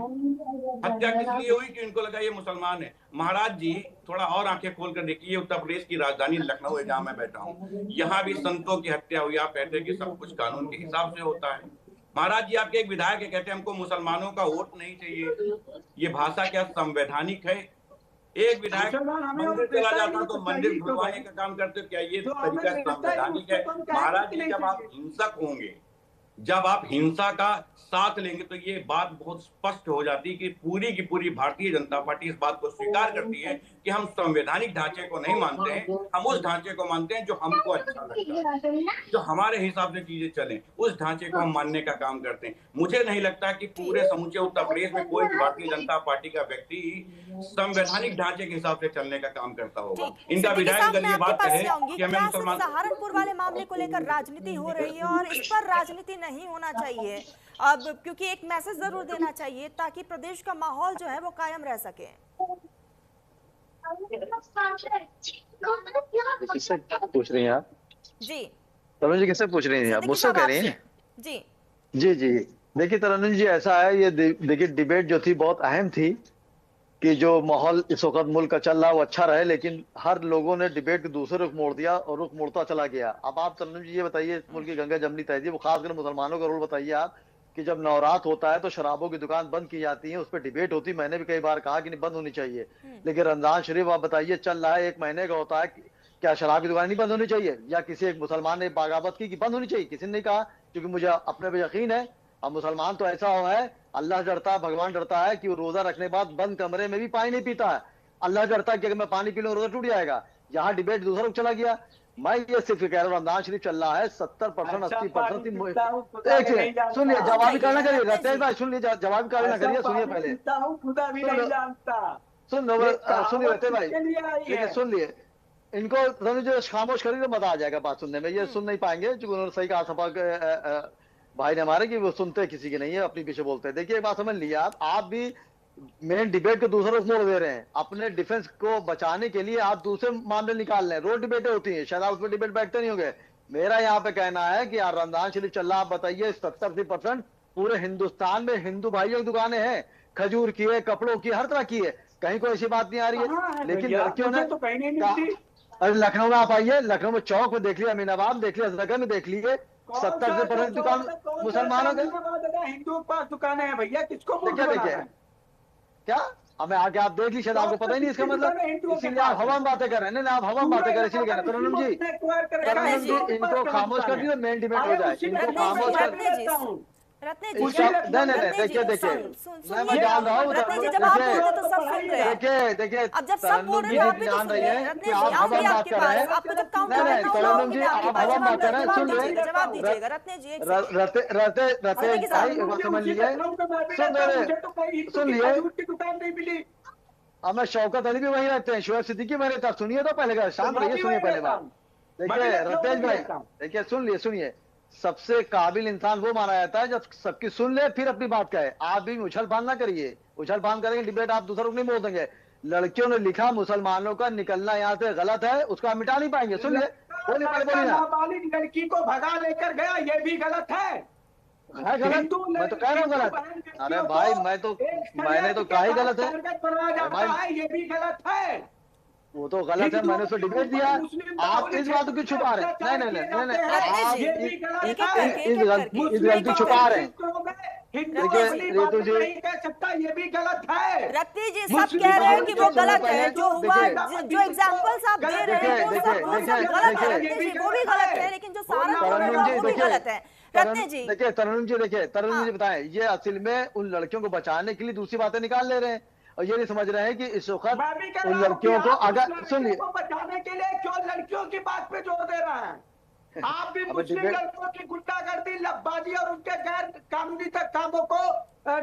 हत्या किस लिए हुई? कि उनको लगा ये मुसलमान है। महाराज जी थोड़ा और आंखें खोल कर देखिए, उत्तर प्रदेश की राजधानी लखनऊ है जहां मैं बैठा हूँ, यहाँ भी संतों की हत्या हुई। आप कहते हैं कि सब कुछ कानून के हिसाब से होता है। महाराज जी, आपके एक विधायक है, कहते हैं हमको मुसलमानों का वोट नहीं चाहिए। ये भाषा क्या संवैधानिक है? एक विधायक मंदिर चला जाता तो मंदिर खुलवाने का काम करते, क्या ये तरीका संवैधानिक है? महाराज जी, जब आप हिंसक होंगे, जब आप हिंसा का साथ लेंगे, तो ये बात बहुत स्पष्ट हो जाती है कि पूरी की पूरी भारतीय जनता पार्टी इस बात को स्वीकार करती है कि हम संवैधानिक ढांचे को नहीं मानते हैं, हम उस ढांचे को मानते हैं जो हमको अच्छा लगता है, जो हमारे हिसाब से चीजें चलें, उस ढांचे को हम मानने का काम करते हैं। मुझे नहीं लगता कि पूरे समूचे उत्तर प्रदेश में कोई भी भारतीय जनता पार्टी का व्यक्ति संवैधानिक ढांचे के हिसाब से चलने का काम करता होगा। इनका विधायक अगर ये बात कहे कि हमें मुसलमान, सहारनपुर वाले मामले को लेकर राजनीति हो रही है और इस पर राजनीति नहीं होना चाहिए अब, क्योंकि एक मैसेज जरूर देना चाहिए ताकि प्रदेश का माहौल जो है वो कायम रह सके। किससे पूछ रही हैं आप? जी तरुण जी, किससे पूछ रही हैं आप? मुझसे कह रही हैं? जी जी। देखिए तरन्नुम जी, ऐसा है, ये देखिए डिबेट जो थी बहुत अहम थी कि जो माहौल इस वक्त मुल्क का चल रहा है वो अच्छा रहे, लेकिन हर लोगों ने डिबेट को दूसरे रुख मोड़ दिया और रुख मोड़ता चला गया। अब आप तरन्नुम जी ये बताइए, मुल्क की गंगा जमनी तहजीब, वो खासकर मुसलमानों का रोल बताइए आप, कि जब नवरात होता है तो शराबों की दुकान बंद की जाती है, उस पर डिबेट होती, मैंने भी कई बार कहा कि नहीं बंद होनी चाहिए, लेकिन रमजान शरीफ आप बताइए चल रहा है, 1 महीने का होता है, क्या शराब की दुकान नहीं बंद होनी चाहिए? या किसी एक मुसलमान ने बगावत की कि बंद होनी चाहिए? किसी ने नहीं कहा, क्योंकि मुझे अपने पे यकीन है। अब मुसलमान तो ऐसा हुआ है, अल्लाह डरता है, भगवान डरता है कि वो रोजा रखने के बाद बंद कमरे में भी पानी नहीं पीता है। अल्लाह डरता है कि अगर मैं पानी पी लूं रोजा टूट जाएगा। यहाँ डिबेट दूसरा चला गया। मैं ये सिर्फ कह रहा हूँ, रमजान शरीफ चल रहा है, 70% 80% सुनिए, जवाबी करना करिए रतेश भाई, सुन लीजिए, जवाबी करना करिए, सुनिए पहले, खुदा भी नहीं जानता। सुनिए रतेश भाई, देखिए सुन लिए, इनको जो खामोश करिए तो मजा आ जाएगा बात सुनने में, ये सुन नहीं पाएंगे, जो उन्होंने सही कहा सपा भाई ने हमारे कि वो सुनते किसी की नहीं है, अपनी पीछे बोलते हैं। देखिए एक बात समझ लिया, आप भी मेन डिबेट को दूसरा रुख मोड़ दे रहे हैं, अपने डिफेंस को बचाने के लिए आप दूसरे मामले निकाल रहे हैं। रोज डिबेटें होती हैं, शायद आप उसमें डिबेट बैठते नहीं होंगे। मेरा यहाँ पे कहना है कि यार रमजान शरीफ चल रहा, आप बताइए 70% पूरे हिंदुस्तान में हिंदू भाइयों की दुकानें हैं, खजूर की है, कपड़ों की, हर तरह की है, कहीं कोई ऐसी बात नहीं आ रही है। लेकिन लड़कियों ने तो कहीं नहीं मिलती। अरे लखनऊ में आप आइए, लखनऊ में चौक में देख लिया, अमीनाबाद देख लिया, नगर में देख लीजिए, 70% दुकान मुसलमानों के, हिंदुओं के पास दुकानें हैं भैया, किसको देखिए क्या हमें आगे आप देख ली, शायद आपको पता ही नहीं इसका मतलब, इसीलिए आप हवा में बातें कर रहे हैं ना, आप हवा में बातें कर रहे हैं, इसीलिए कह रहे हैं। तरन्नुम जी इनको खामोश कर दिए, मेन डिबेट हो जाए, इनको खामोश कर देखिए नहीं, मैं जान रहा हूँ, देखिए अब जब सब बोल रहे हैं आप भी तो जान रही है कि आप सुनिए, हवा में बात कर रहे हैं। आपको जब काम नहीं तरन्नुम जी, आप हवा में बात कर रहे हैं, सुन लीजिए, जवाब दीजिएगा रत्नेश जी, रतेश भाई एक बात समझ लीजिए, सुन लिए, अब मैं शौकत अली भी वहीं रहते हैं, शोएब सिद्दीकी मेरे तरफ, सुनिए तो पहले, शांत रहिए, सुनिए पहले बात। देखिए रतेश भाई, देखिए सुनिए, सबसे काबिल इंसान वो माना जाता है जब सबकी सुन ले फिर अपनी बात कहे। आप भी उछल फान ना करिए, उछल फान करेंगे डिबेट आप दूसरों को नहीं बोल देंगे। लड़कियों ने लिखा मुसलमानों का निकलना यहाँ से गलत है, उसको आप मिटा नहीं पाएंगे। सुन ले, बोलिए बोलिए ना। नाबालिग लड़की को भगा लेकर गया, ये भी गलत है गलत, मैं तो कह रहा हूँ गलत। अरे भाई मैंने तो कहा ही गलत है भाई, ये भी गलत है। वो तो गलत है, मैंने उसको डिबेट दिया। आप इस बात को छुपा रहे हैं? नहीं नहीं नहीं नहीं, आप इस गलती छुपा रहे हैं। देखिए रितु जी, कह सकता ये भी गलत है। रत्नी जी सब कह रहे हैं कि वो गलत है, जो हुआ जो एग्जांपल्स आप दे रहे हैं वो सब गलत है रत्नी जी, वो भी गलत है, लेकिन जो सारा वो भी गलत है रत्नी जी। देखिए तरुण जी बताएं, ये असल में उन लड़कियों को बचाने के लिए दूसरी बातें निकाल ले रहे हैं और ये नहीं समझ रहे हैं कि इस वक्त उन लड़कियों को अगर सुनिए बचाने के लिए क्यों लड़कियों की बात पे जोर दे रहा है। आप भी मुस्लिम लड़कों की गुंडागर्दी, लब्बाजी और उनके गैर कानूनी तक कामों को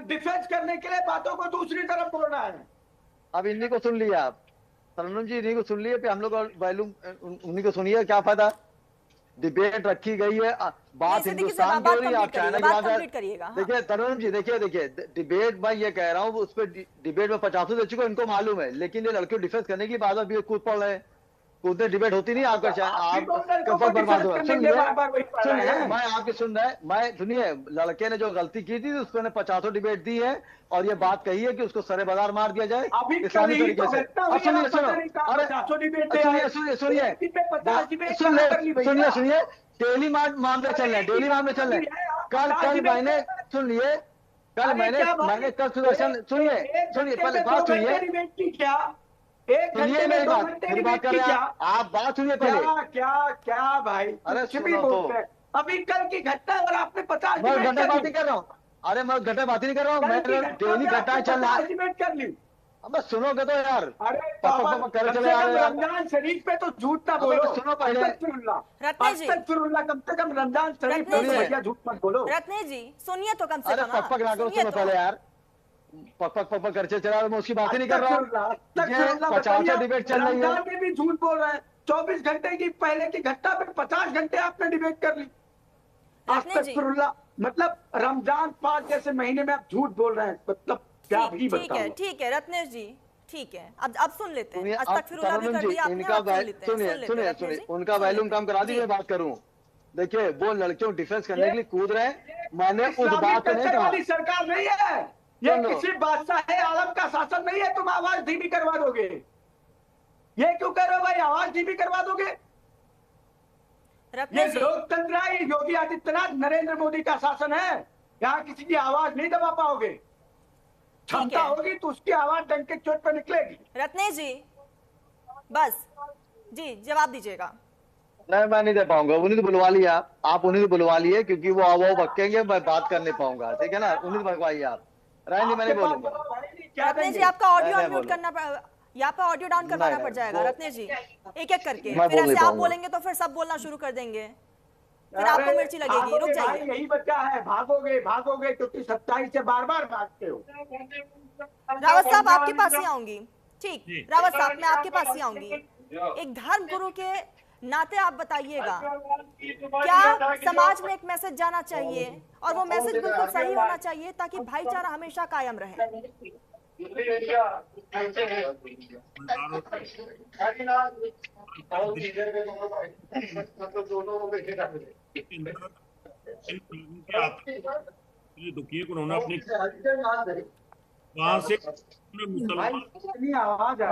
डिफेंस करने के लिए बातों को दूसरी तरफ बोल रहा है। अब इन्हीं को सुन लिया आप, तरुण जी इन्हीं को सुन लिए, हम लोग वैल्यूम उन्हीं को सुनिए। क्या फायदा, डिबेट रखी गई है, बात हिंदुस्तान की हो रही है, आप चाइना की बात। देखिए तरुण जी, देखिए डिबेट मैं ये कह रहा हूँ उस पर डिबेट में 50 दे चुके इनको मालूम है, लेकिन ये लड़कियों डिफेंस करने की बात अभी कूद पड़ रहे हैं। कूदने डिबेट होती नहीं आपका, आप कब बर्बाद हुआ। सुनिए मैं आपकी सुन रहा है, मैं सुनिए लड़के ने जो गलती की थी उसको 50 डिबेट दी है और ये बात कही है कि उसको सरे बाजार मार दिया जाए इस्लामी तरीके से। सुनिए सुनिए डेली मामले चल रहे हैं, डेली मामले चल रहे हैं। कल मैंने सुन लिए, कल मैंने कल सुदर्शन सुनिए पहले बात सुनिए, सुनिए मेरी बात कर रहे हैं आप, बात सुनिए पहले। क्या भाई, अरे सुनो तो अभी कल की घटना और आपने 50 मैं घटना बात नहीं कर रहा हूँ, अरे मैं घटना बात नहीं कर रहा हूँ, मैं डेली घटना चल रहा है। कर ली, अब सुनोगे तो यार, अरे कर चले यार। रमजान शरीफ पे तो झूठ ना बोलो, सुनो पहले। अस्तगफिरुल्लाह, कम से कम रमजान शरीफ पे झूठ मत बोलो। रत्नी जी सुनिए तो कम से कम। पक ना करो, सुनो पहले यार, पक करके चला, मैं उसकी बात ही नहीं कर रहा हूँ। 50 डिबेट चल रही है, में भी झूठ बोल रहे हैं। 24 घंटे की पहले की घटना पे 50 घंटे आपने डिबेट कर ली। अस्तगफिरुल्लाह, मतलब रमजान 5 जैसे महीने में आप झूठ बोल रहे हैं, मतलब क्या भी बताऊं। ठीक है रत्नेश जी, ठीक है, अब सुन लेते हैं। अस्तगफिरुल्लाह भी कर दिया आपने, सुनिए उनका वैल्यूम काम करा दी, मैं बात करूं। देखिए वो लड़कियों डिफेंस करने के लिए कूद रहे हैं, मैंने उस बात को नहीं कहा। सरकार नहीं है ये, किसी बादशाह आलम का शासन नहीं है, तुम आवाज धीमी करवा दोगे। ये क्यों कर रहे हो भाई, आवाज धीमी करवा दोगे। ये लोकतंत्र है, योगी आदित्यनाथ नरेंद्र मोदी का शासन है, यहाँ किसी की आवाज नहीं दबा पाओगे। क्षमता होगी तो उसकी आवाज डंक के चोट पर निकलेगी। रत्नेश जी बस जी जवाब दीजिएगा। नहीं मैं नहीं दे पाऊंगा, उन्हीं को बुलवा लिया आप उन्हीं को बुलवा लिए, क्योंकि वो बकेंगे, मैं बात कर नहीं पाऊंगा, ठीक है ना। उन्हीं को भगवाइए आप, रानी मैं नहीं बोलूंगा। रत्नेश जी आपका ऑडियो अनम्यूट करना, यहाँ पे ऑडियो डाउन करवाना पड़ जाएगा रत्नेश जी, एक एक करके। फिर ऐसे आप बोलेंगे तो फिर सब बोलना शुरू कर देंगे, फिर आपको मिर्ची लगेगी। रुक जाइए, यही बच्चा है, भागोगे क्योंकि सच्चाई से बार बार भागते हो। रावत साहब आपके पास ही आऊंगी, ठीक रावत साहब मैं आपके पास ही आऊंगी। एक धर्म गुरु के नाते आप बताइएगा, क्या समाज में एक मैसेज जाना चाहिए और वो मैसेज बिल्कुल सही होना चाहिए ताकि भाईचारा हमेशा कायम रहे। दुखी उन्होंने अपनी वहां से मुसलमान आवाज आ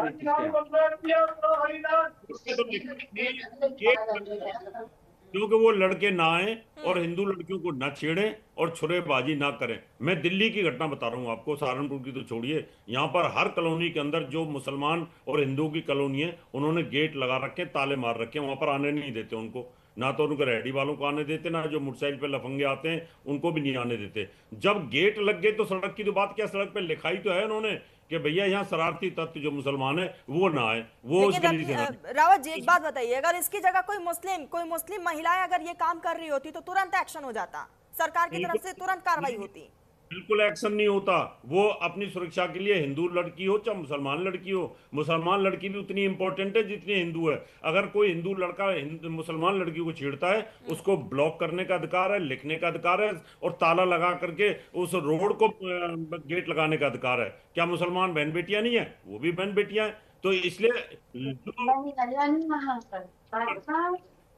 क्योंकि वो लड़के ना आए और हिंदू लड़कियों को ना छेड़े और छुरेबाजी ना करें। मैं दिल्ली की घटना बता रहा हूँ आपको, सहारनपुर की तो छोड़िए, यहाँ पर हर कॉलोनी के अंदर जो मुसलमान और हिंदू की कॉलोनी है उन्होंने गेट लगा रखे, ताले मार रखे, वहां पर आने नहीं देते उनको, ना तो उनको रेहड़ी वालों को आने देते, ना जो मोटरसाइकिल पे लफंगे आते हैं उनको भी नहीं आने देते। जब गेट लग गए तो सड़क की तो बात क्या, सड़क पे लिखाई तो है उन्होंने कि भैया यहाँ शरारती तत्व जो मुसलमान है वो ना आए, वो उस गली से ना। रावत जी एक बात बताइए, अगर इसकी जगह कोई मुस्लिम महिलाएं अगर ये काम कर रही होती तो तुरंत एक्शन हो जाता, सरकार की तरफ से तुरंत कार्रवाई होती। बिल्कुल एक्शन नहीं होता। वो अपनी सुरक्षा के लिए, हिंदू लड़की हो चाहे मुसलमान लड़की हो, मुसलमान लड़की भी उतनी इंपॉर्टेंट है जितनी हिंदू है। अगर कोई हिंदू लड़का मुसलमान लड़की को छेड़ता है, उसको ब्लॉक करने का अधिकार है, लिखने का अधिकार है, और ताला लगा करके उस रोड को गेट लगाने का अधिकार है। क्या मुसलमान बहन बेटियां नहीं है? वो भी बहन बेटियां हैं। तो इसलिए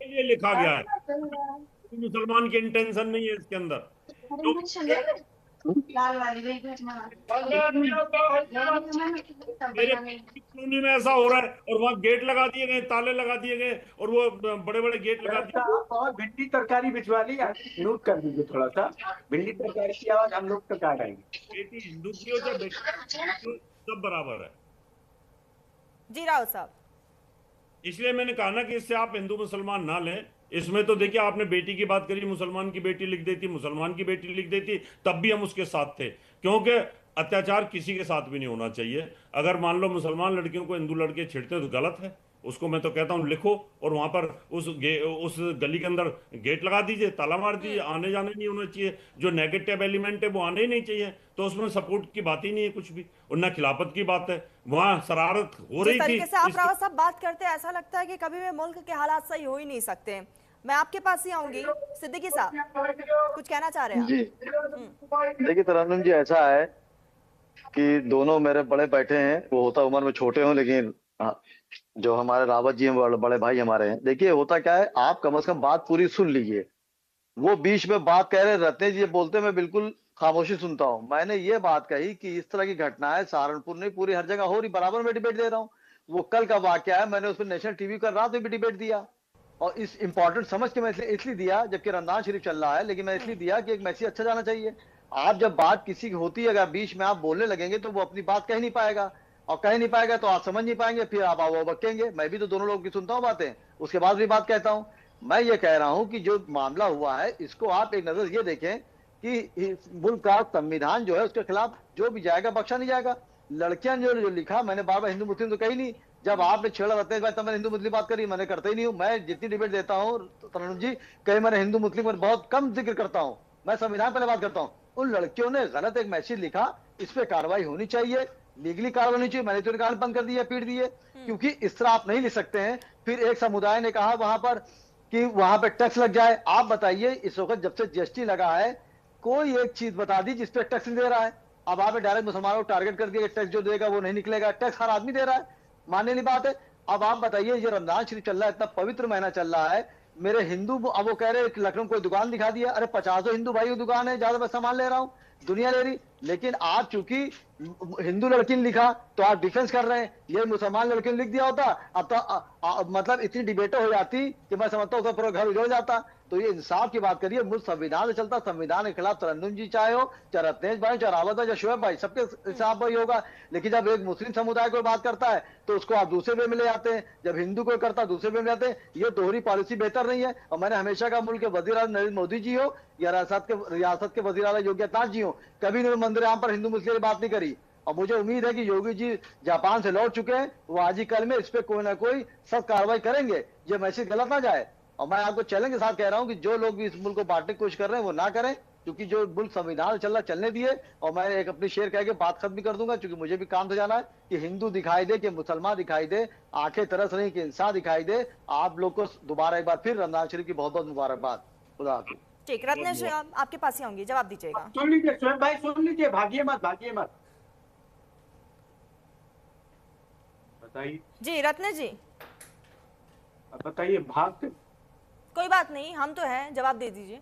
के लिए लिखा गया है, मुसलमान की इंटेंशन नहीं है इसके अंदर। तो मेरे कॉलोनी में ऐसा हो रहा है, और वहां गेट लगा दिए गए, ताले लगा दिए गए, और वो बड़े बड़े गेट लगा दिए। और भिंडी तरकारी भिजवा ली, नोट कर दीजिए थोड़ा सा। भिंडी तरकारी की आवाज हम लोग तक आ जाएंगे। बेटी हिंदू की हो चाहे बेटी हो, सब बराबर है। जी राव साहब, इसलिए मैंने कहा ना कि इससे आप हिंदू मुसलमान ना लें। इसमें तो देखिए, आपने बेटी की बात करी, मुसलमान की बेटी लिख देती, मुसलमान की बेटी लिख देती, तब भी हम उसके साथ थे, क्योंकि अत्याचार किसी के साथ भी नहीं होना चाहिए। अगर मान लो मुसलमान लड़कियों को हिंदू लड़के छेड़ते हैं तो गलत है, उसको मैं तो कहता हूं लिखो, और वहां पर उस गली के अंदर गेट लगा दीजिए, ताला मार दीजिए, आने जाने नहीं होना चाहिए। जो नेगेटिव एलिमेंट है वो आने ही नहीं चाहिए। तो उसमें सपोर्ट की बात ही नहीं है कुछ भी, और न खिलाफत की बात है। वहां शरारत हो रही जिस थी। तरीके से आप रावत साहब बात करते हैं, ऐसा लगता है कि कभी भी मुल्क के हालात सही हो ही नहीं सकते। मैं आपके पास ही आऊंगी। सिद्दीकी साहब, कुछ कहना चाह रहे हैं जी देखिए तरन्नुम जी, ऐसा है कि दोनों मेरे बड़े बैठे हैं, वो होता उम्र में छोटे हों, लेकिन जो हमारे रावत जी हैं बड़े भाई हमारे हैं। देखिए होता क्या है, आप कम से कम बात पूरी सुन लीजिए। वो बीच में बात कह रहे, रत्नेश जी बोलते, मैं बिल्कुल खामोशी सुनता हूँ। मैंने ये बात कही कि इस तरह की घटनाएं सहारनपुर नहीं पूरी हर जगह हो रही, बराबर में डिबेट दे रहा हूँ। वो कल का वाकया है, मैंने उस पर नेशनल टीवी पर रात में भी डिबेट दिया, और इस इंपॉर्टेंट समझ के मैं इसलिए दिया, जबकि रमजान शरीफ चल रहा है, लेकिन मैं इसलिए दिया कि एक मैसेज अच्छा जाना चाहिए। आप जब बात किसी की होती है, अगर बीच में आप बोलने लगेंगे तो वो अपनी बात कह नहीं पाएगा, और कह नहीं पाएगा तो आप समझ नहीं पाएंगे, फिर आप वो बकेंगे। मैं भी तो दोनों लोगों की सुनता हूँ बातें, उसके बाद भी बात कहता हूँ। मैं ये कह रहा हूं कि जो मामला हुआ है, इसको आप एक नजर ये देखें कि मुल्क का संविधान जो है उसके खिलाफ जो भी जाएगा बख्शा नहीं जाएगा। लड़कियां जो लिखा, मैंने बार बार हिंदू मुस्लिम तो कही नहीं। जब आपने छेड़ा रत्नेश भाई तब मैंने हिंदू मुस्लिम बात करी, मैंने करता ही नहीं हूँ। मैं जितनी डिबेट देता हूँ तरन्नुम जी, कहीं मैंने हिंदू मुस्लिम पर बहुत कम जिक्र करता हूँ, मैं संविधान पहले बात करता हूँ। उन लड़कियों ने गलत एक मैसेज लिखा, इस पे कार्रवाई होनी चाहिए, लीगली कार्रवाई होनी चाहिए। मैंने तो निकाल बंद कर दिया, पीट दिए, क्योंकि इस तरह आप नहीं लिख सकते हैं। फिर एक समुदाय ने कहा वहां पर कि वहां पे टैक्स लग जाए। आप बताइए, इस वक्त जब से जीएसटी लगा है, कोई एक चीज बता दी जिस पे टैक्स नहीं दे रहा है। अब आपने डायरेक्ट मुसलमानों को टारगेट कर दिया कि टैक्स जो देगा वो नहीं निकलेगा। टैक्स हर आदमी दे रहा है, मानने वाली बात है। अब आप बताइए, ये रमजान शरीफ चल रहा है, इतना पवित्र महीना चल रहा है, मेरे हिंदू अब वो कह रहे हैं कि लखनऊ कोई दुकान दिखा दिया। अरे 50 हिंदू भाई की दुकान है, ज्यादा मैं सामान ले रहा हूँ, दुनिया ले रही, लेकिन आप चूंकि हिंदू लड़की ने लिखा तो आप डिफेंस कर रहे हैं। ये मुसलमान लड़की ने लिख दिया होता, अब तो मतलब इतनी डिबेटें हो जाती कि मैं समझता हूँ पूरा घर उजड़ जाता। तो ये इंसाफ की बात करिए, मुल्क संविधान से चलता, संविधान के खिलाफ तरन्नुम जी चाहे हो, चाहे रत्नेश भाई, चाहे रावत भाई, चाहे शोएब भाई, सबके हिसाब वही होगा। लेकिन जब एक मुस्लिम समुदाय को बात करता है तो उसको आप दूसरे वे में ले जाते हैं, जब हिंदू को करता है दूसरे वे में जाते हैं। ये दोहरी पॉलिसी बेहतर नहीं है। और मैंने हमेशा कहा, मुल्क के वजीर आज़म नरेंद्र मोदी जी हो या रियासत के वजीर आला योगी आदित्यनाथ जी हो, कभी ने मंदिर पर हिंदू मुस्लिम की बात नहीं करी। और मुझे उम्मीद है कि योगी जी जापान से लौट चुके हैं, वो आज ही कल में इस पे कोई ना कोई सख्त कार्रवाई करेंगे, ये मैसेज गलत ना जाए। और मैं आपको चैलेंज के साथ कह रहा हूं कि जो लोग भी इस मुल्क को बांटने की कोशिश कर रहे हैं वो ना करें, क्योंकि जो मुल्क संविधान चल रहा चलने दिए। और मैं एक अपनी शेर कह के बात खत्म भी कर दूंगा, क्योंकि मुझे भी काम से जाना है, कि हिंदू दिखाई दे कि मुसलमान दिखाई दे, आंखें तरस रही कि इंसान दिखाई दे। आप लोग को दोबारा एक बार फिर रमजान शरीफ की बहुत बहुत मुबारकबाद। खुदा हाफिज। ठीक, रत्नेश आपके पास ही आऊंगी, जवाब दीजिएगा। सुन लीजिए शोएब भाई, सुन लीजिए, भागिए मत, भागिए मत। बताइए जी रत्नेश जी, बताइए। भाग कोई बात नहीं, हम तो हैं, जवाब दे दीजिए।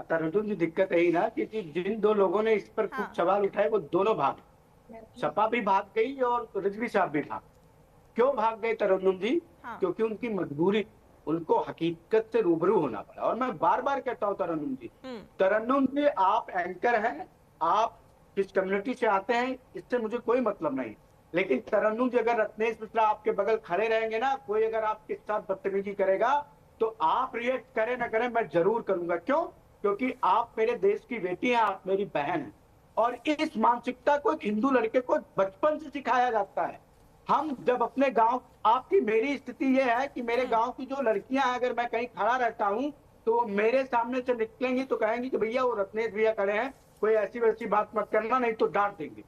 तरन्नुम जी, दिक्कत यही ना कि जिन दो लोगों ने इस पर हाँ। कुछ सवाल उठाए वो दोनों भाग, सपा भी भाग गई और रिजवी साहब भी भाग। क्यों भाग गए तरन्नुम जी? हाँ। क्योंकि उनकी मजबूरी, उनको हकीकत से रूबरू होना पड़ा। और मैं बार बार कहता हूँ तरन्नुम जी, आप एंकर हैं, आप किस कम्युनिटी से आते हैं इससे मुझे कोई मतलब नहीं, लेकिन तरन्नुम जी, अगर रत्नेश मिश्रा आपके बगल खड़े रहेंगे ना, कोई अगर आपके साथ बदतमीजी करेगा तो आप रिएक्ट करें ना करें, मैं जरूर करूंगा। क्यों? क्योंकि आप मेरे देश की बेटी हैं, आप मेरी बहन हैं। और इस मानसिकता को एक हिंदू लड़के को बचपन से सिखाया जाता है। हम जब अपने गांव, आपकी मेरी स्थिति यह है कि मेरे गांव की जो लड़कियां हैं, अगर मैं कहीं खड़ा रहता हूं तो मेरे सामने से निकलेंगी तो कहेंगी कि भैया वो रत्नेश भैया खड़े हैं, कोई ऐसी वैसी बात मत करना, नहीं तो डांट देंगे।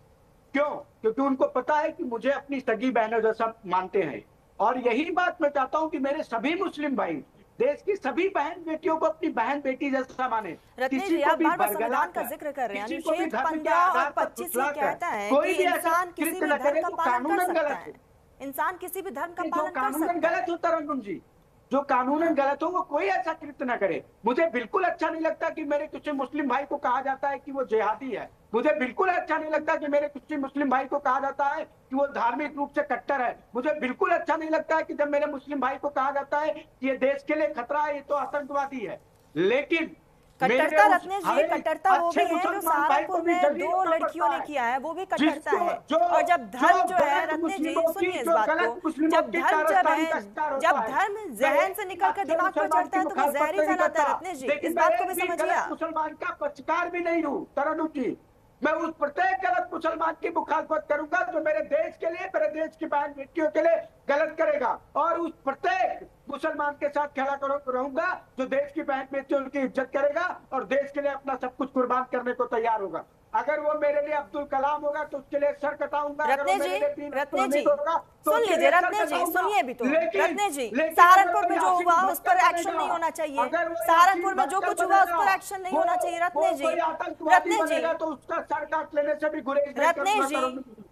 क्यों? क्योंकि उनको पता है कि मुझे अपनी सगी बहनों जैसा मानते हैं। और यही बात मैं चाहता हूं कि मेरे सभी मुस्लिम भाई देश की सभी बहन बेटियों को अपनी बहन बेटी जैसा माने। रत्नेश किसी जी, को आप भी बार बार बरगला संविधान का कर, जिक्र कर रहे हैं। किसी को भी अनुच्छेद धर्म के 15 और आधार पर 25 ये फुसला कर, कहता है कोई कि भी ऐसा इंसान किसी कृत्य भी न धर्म करे का तो पालन कर कानूनन सकता गलत है। है। इंसान किसी भी धर्म का जो पालन कर कानूनन सकता है। गलत हो तरन्नुम जी, जो कानूनन गलत हो वो कोई ऐसा कृत्य न करे। मुझे बिल्कुल अच्छा नहीं लगता कि मेरे किसी मुस्लिम भाई को कहा जाता है कि वो जिहादी है। मुझे बिल्कुल अच्छा नहीं लगता कि मेरे किसी मुस्लिम भाई को कहा जाता है कि वो धार्मिक रूप से कट्टर है। मुझे बिल्कुल अच्छा नहीं लगता है कि जब मेरे मुस्लिम भाई को कहा जाता है कि ये देश के लिए खतरा है, ये तो आतंकवादी है। लेकिन कट्टरता, रत्नेश जी, कट्टरता वो भी है जो सहारनपुर में 2 लड़कियों ने किया है, वो भी कट्टरता है। और जब धर्म जो है, रत्नेश जी सुनिए इस बात को, जब धर्म जहन से निकलकर दिमाग पर चढ़ता है तो वो जहर ही फैलाता है। रत्नेश जी, इस बात को भी समझिए आप। मुसलमान का पक्षकार भी नहीं हूँ तरन्नुम जी। मैं उस प्रत्येक गलत मुसलमान की मुखालफत करूंगा जो मेरे देश के लिए, मेरे देश की बहन बेटियों के लिए गलत करेगा। और उस प्रत्येक मुसलमान के साथ खड़ा रहूंगा जो देश की बहन बेटियों की इज्जत करेगा और देश के लिए अपना सब कुछ कुर्बान करने को तैयार होगा। अगर वो मेरे लिए अब्दुल कलाम होगा तो उसके लिए सर कटाऊंगा। रत्नेश जी, सुन लीजिए, रत्नेश जी सुनिए भी तो। रत्नेश जी, सहारनपुर में जो हुआ उस पर एक्शन नहीं होना चाहिए। सहारनपुर में जो कुछ हुआ उस पर एक्शन नहीं होना चाहिए। रत्नेश जी, रत्नेश जी, तो उसका सर काट लेने से भी गुरेज नहीं रत्नेश जी,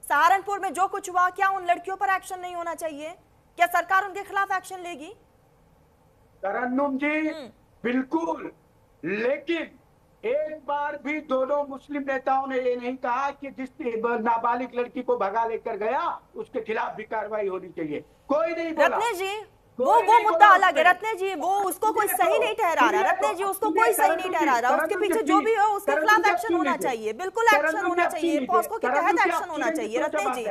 सहारनपुर में जो कुछ हुआ, क्या उन लड़कियों पर एक्शन नहीं होना चाहिए? क्या सरकार उनके खिलाफ एक्शन लेगी? तरन्नुम जी बिल्कुल, लेकिन एक बार भी दोनों मुस्लिम नेताओं ने ये नहीं कहा कि जिस नाबालिग लड़की को भगा लेकर गया उसके खिलाफ भी कार्रवाई होनी चाहिए। कोई नहीं बोला। रत्नेश जी, वो मुद्दा अलग है। रत्नेश जी, वो उसको कोई सही नहीं ठहरा रहा। रत्नेश जी, उसको कोई सही नहीं ठहरा रहा। उसके पीछे जो भी हो उसके खिलाफ एक्शन होना चाहिए। बिल्कुल एक्शन होना चाहिए। पॉस्को के तहत एक्शन होना चाहिए। रत्नेश जी,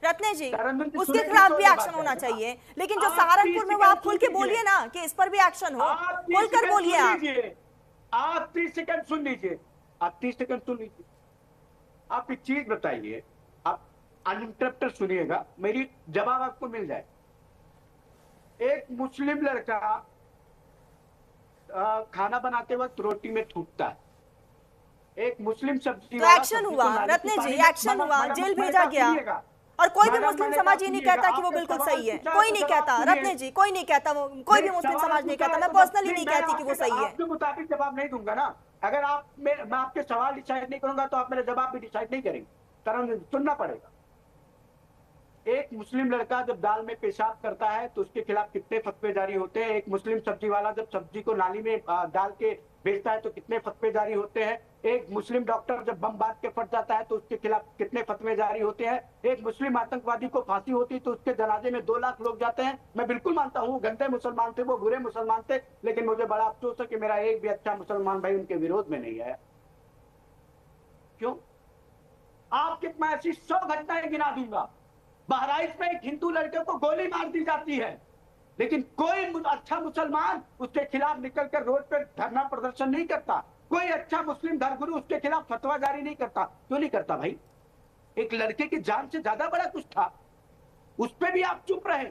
रत्नेश जी, उसके खिलाफ भी एक्शन होना चाहिए। लेकिन जो सहारनपुर में वो आप खुल के बोलिए ना कि इस पर भी एक्शन हो, खुलकर बोलिए आप। आप 30 सेकंड सुन लीजिए, आप 30 सेकंड सुन लीजिए। आप एक चीज बताइए, आप अनइंटरप्टेड सुनिएगा, मेरी जवाब आपको मिल जाए। एक मुस्लिम लड़का खाना बनाते वक्त रोटी में थूकता है, एक मुस्लिम सब्जी तो एक्शन हुआ रत्नेश जी, एक्शन हुआ, जेल भेजा गया। और कोई भी मुस्लिम समाज ये नहीं कहता कि वो बिल्कुल सही है। कोई नहीं कहता रत्नेश जी, कोई नहीं कहता, वो कोई भी मुस्लिम समाज नहीं कहता। मैं पर्सनली नहीं कहती कि वो सही है। आपके मुताबिक जवाब नहीं दूंगा ना। अगर मैं आपके सवाल डिसाइड नहीं करूंगा तो आप मेरे जवाब भी डिसाइड नहीं करेंगे। तरह सुनना पड़ेगा। एक मुस्लिम लड़का जब दाल में पेशाब करता है तो उसके खिलाफ कितने फतवे जारी होते हैं। एक मुस्लिम सब्जी वाला जब सब्जी को नाली में डाल के बेचता है तो कितने फतवे जारी होते हैं। एक मुस्लिम डॉक्टर जब बम बांध के फट जाता है तो उसके खिलाफ कितने फतवे जारी होते हैं। एक मुस्लिम आतंकवादी को फांसी होती तो उसके जनाजे में 2 लाख लोग जाते हैं। मैं बिल्कुल मानता हूँ गंदे मुसलमान थे, वो बुरे मुसलमान थे, लेकिन मुझे बड़ा अफसोस है कि मेरा एक भी अच्छा मुसलमान भाई उनके विरोध में नहीं आया। क्यों? आपकी मैं ऐसी 100 घटनाएं गिना दूंगा। बहराइच में एक हिंदू लड़के को गोली मार दी जाती है, लेकिन कोई अच्छा मुसलमान उसके खिलाफ निकलकर रोड पर धरना प्रदर्शन नहीं करता। कोई अच्छा मुस्लिम धर्मगुरु उसके खिलाफ फतवा जारी नहीं करता। क्यों नहीं करता भाई? एक लड़के की जान से ज्यादा बड़ा कुछ था, उस पे भी आप चुप रहे।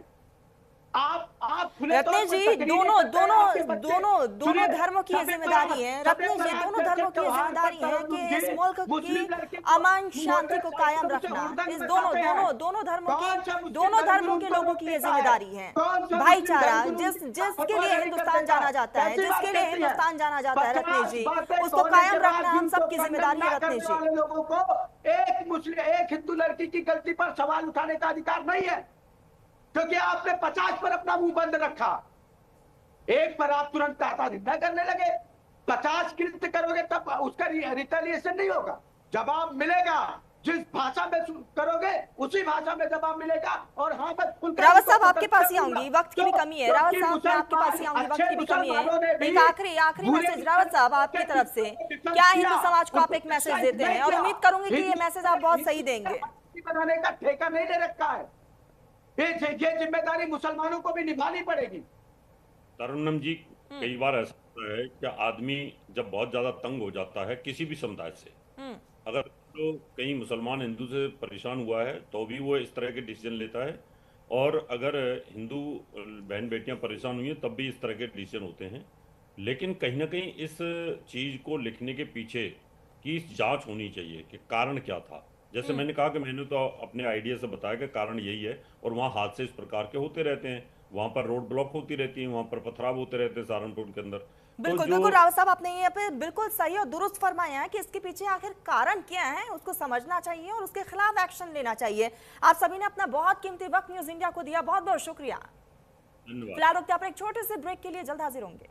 आप रत्नेश जी, दोनों धर्मों की जिम्मेदारी है। रत्नेश जी, दोनों धर्मों की जिम्मेदारी है कि इस मुल्क की अमन शांति को कायम रखना। इस दोनों धर्मों के लोगों की ये जिम्मेदारी है। भाईचारा जिसके लिए हिंदुस्तान जाना जाता है, जिसके लिए हिंदुस्तान जाना जाता है, रत्नेश जी, उसको कायम रखना हम सबकी जिम्मेदारी है। रत्नेश जी, लोगों को एक हिंदू लड़की की गलती पर सवाल उठाने का अधिकार नहीं है, क्योंकि आपने 50 पर अपना मुंह बंद रखा। एक पर आप तुरंत ताता करने लगे। 50 कृत्य करोगे तब उसका रिटेलिएशन नहीं होगा, जवाब मिलेगा। जिस भाषा में करोगे उसी भाषा में जवाब मिलेगा। और हाँ, बस रावत साहब आपके पास ही आऊंगी, वक्त की भी कमी है। रावत साहब मैं आपके पास ही आऊंगी, वक्त की भी कमी है। एक आखिरी मैसेज रावत साहब आपकी तरफ से, क्या हिंदू समाज को आप एक मैसेज देते हैं? और उम्मीद करूंगी कि ये मैसेज आप बहुत सही देंगे। बनाने का ठेका नहीं ले रखा है, ये जिम्मेदारी मुसलमानों को भी निभानी पड़ेगी। तरन्नुम जी, कई बार ऐसा होता है कि आदमी जब बहुत ज्यादा तंग हो जाता है किसी भी समुदाय से, अगर तो कहीं मुसलमान हिंदू से परेशान हुआ है तो भी वो इस तरह के डिसीजन लेता है, और अगर हिंदू बहन बेटियां परेशान हुई हैं तब भी इस तरह के डिसीजन होते हैं। लेकिन कहीं ना कहीं इस चीज़ को लिखने के पीछे कि इस जांच होनी चाहिए कि कारण क्या था। जैसे मैंने कहा कि मैंने तो अपने आइडिया से बताया कि कारण यही है, और वहाँ हादसे इस प्रकार के होते रहते हैं, वहाँ पर रोड ब्लॉक होती रहती है, वहाँ पर पथराव होते रहते हैं सहारनपुर के अंदर। तो बिल्कुल जो बिल्कुल रावत साहब, आपने ये पे बिल्कुल सही और दुरुस्त फरमाया है कि इसके पीछे आखिर कारण क्या है उसको समझना चाहिए और उसके खिलाफ एक्शन लेना चाहिए। आप सभी ने अपना बहुत कीमती वक्त न्यूज इंडिया को दिया, बहुत बहुत शुक्रिया। धन्यवाद। फिलहाल रुकते हैं, एक छोटे से ब्रेक के लिए, जल्द हाजिर होंगे।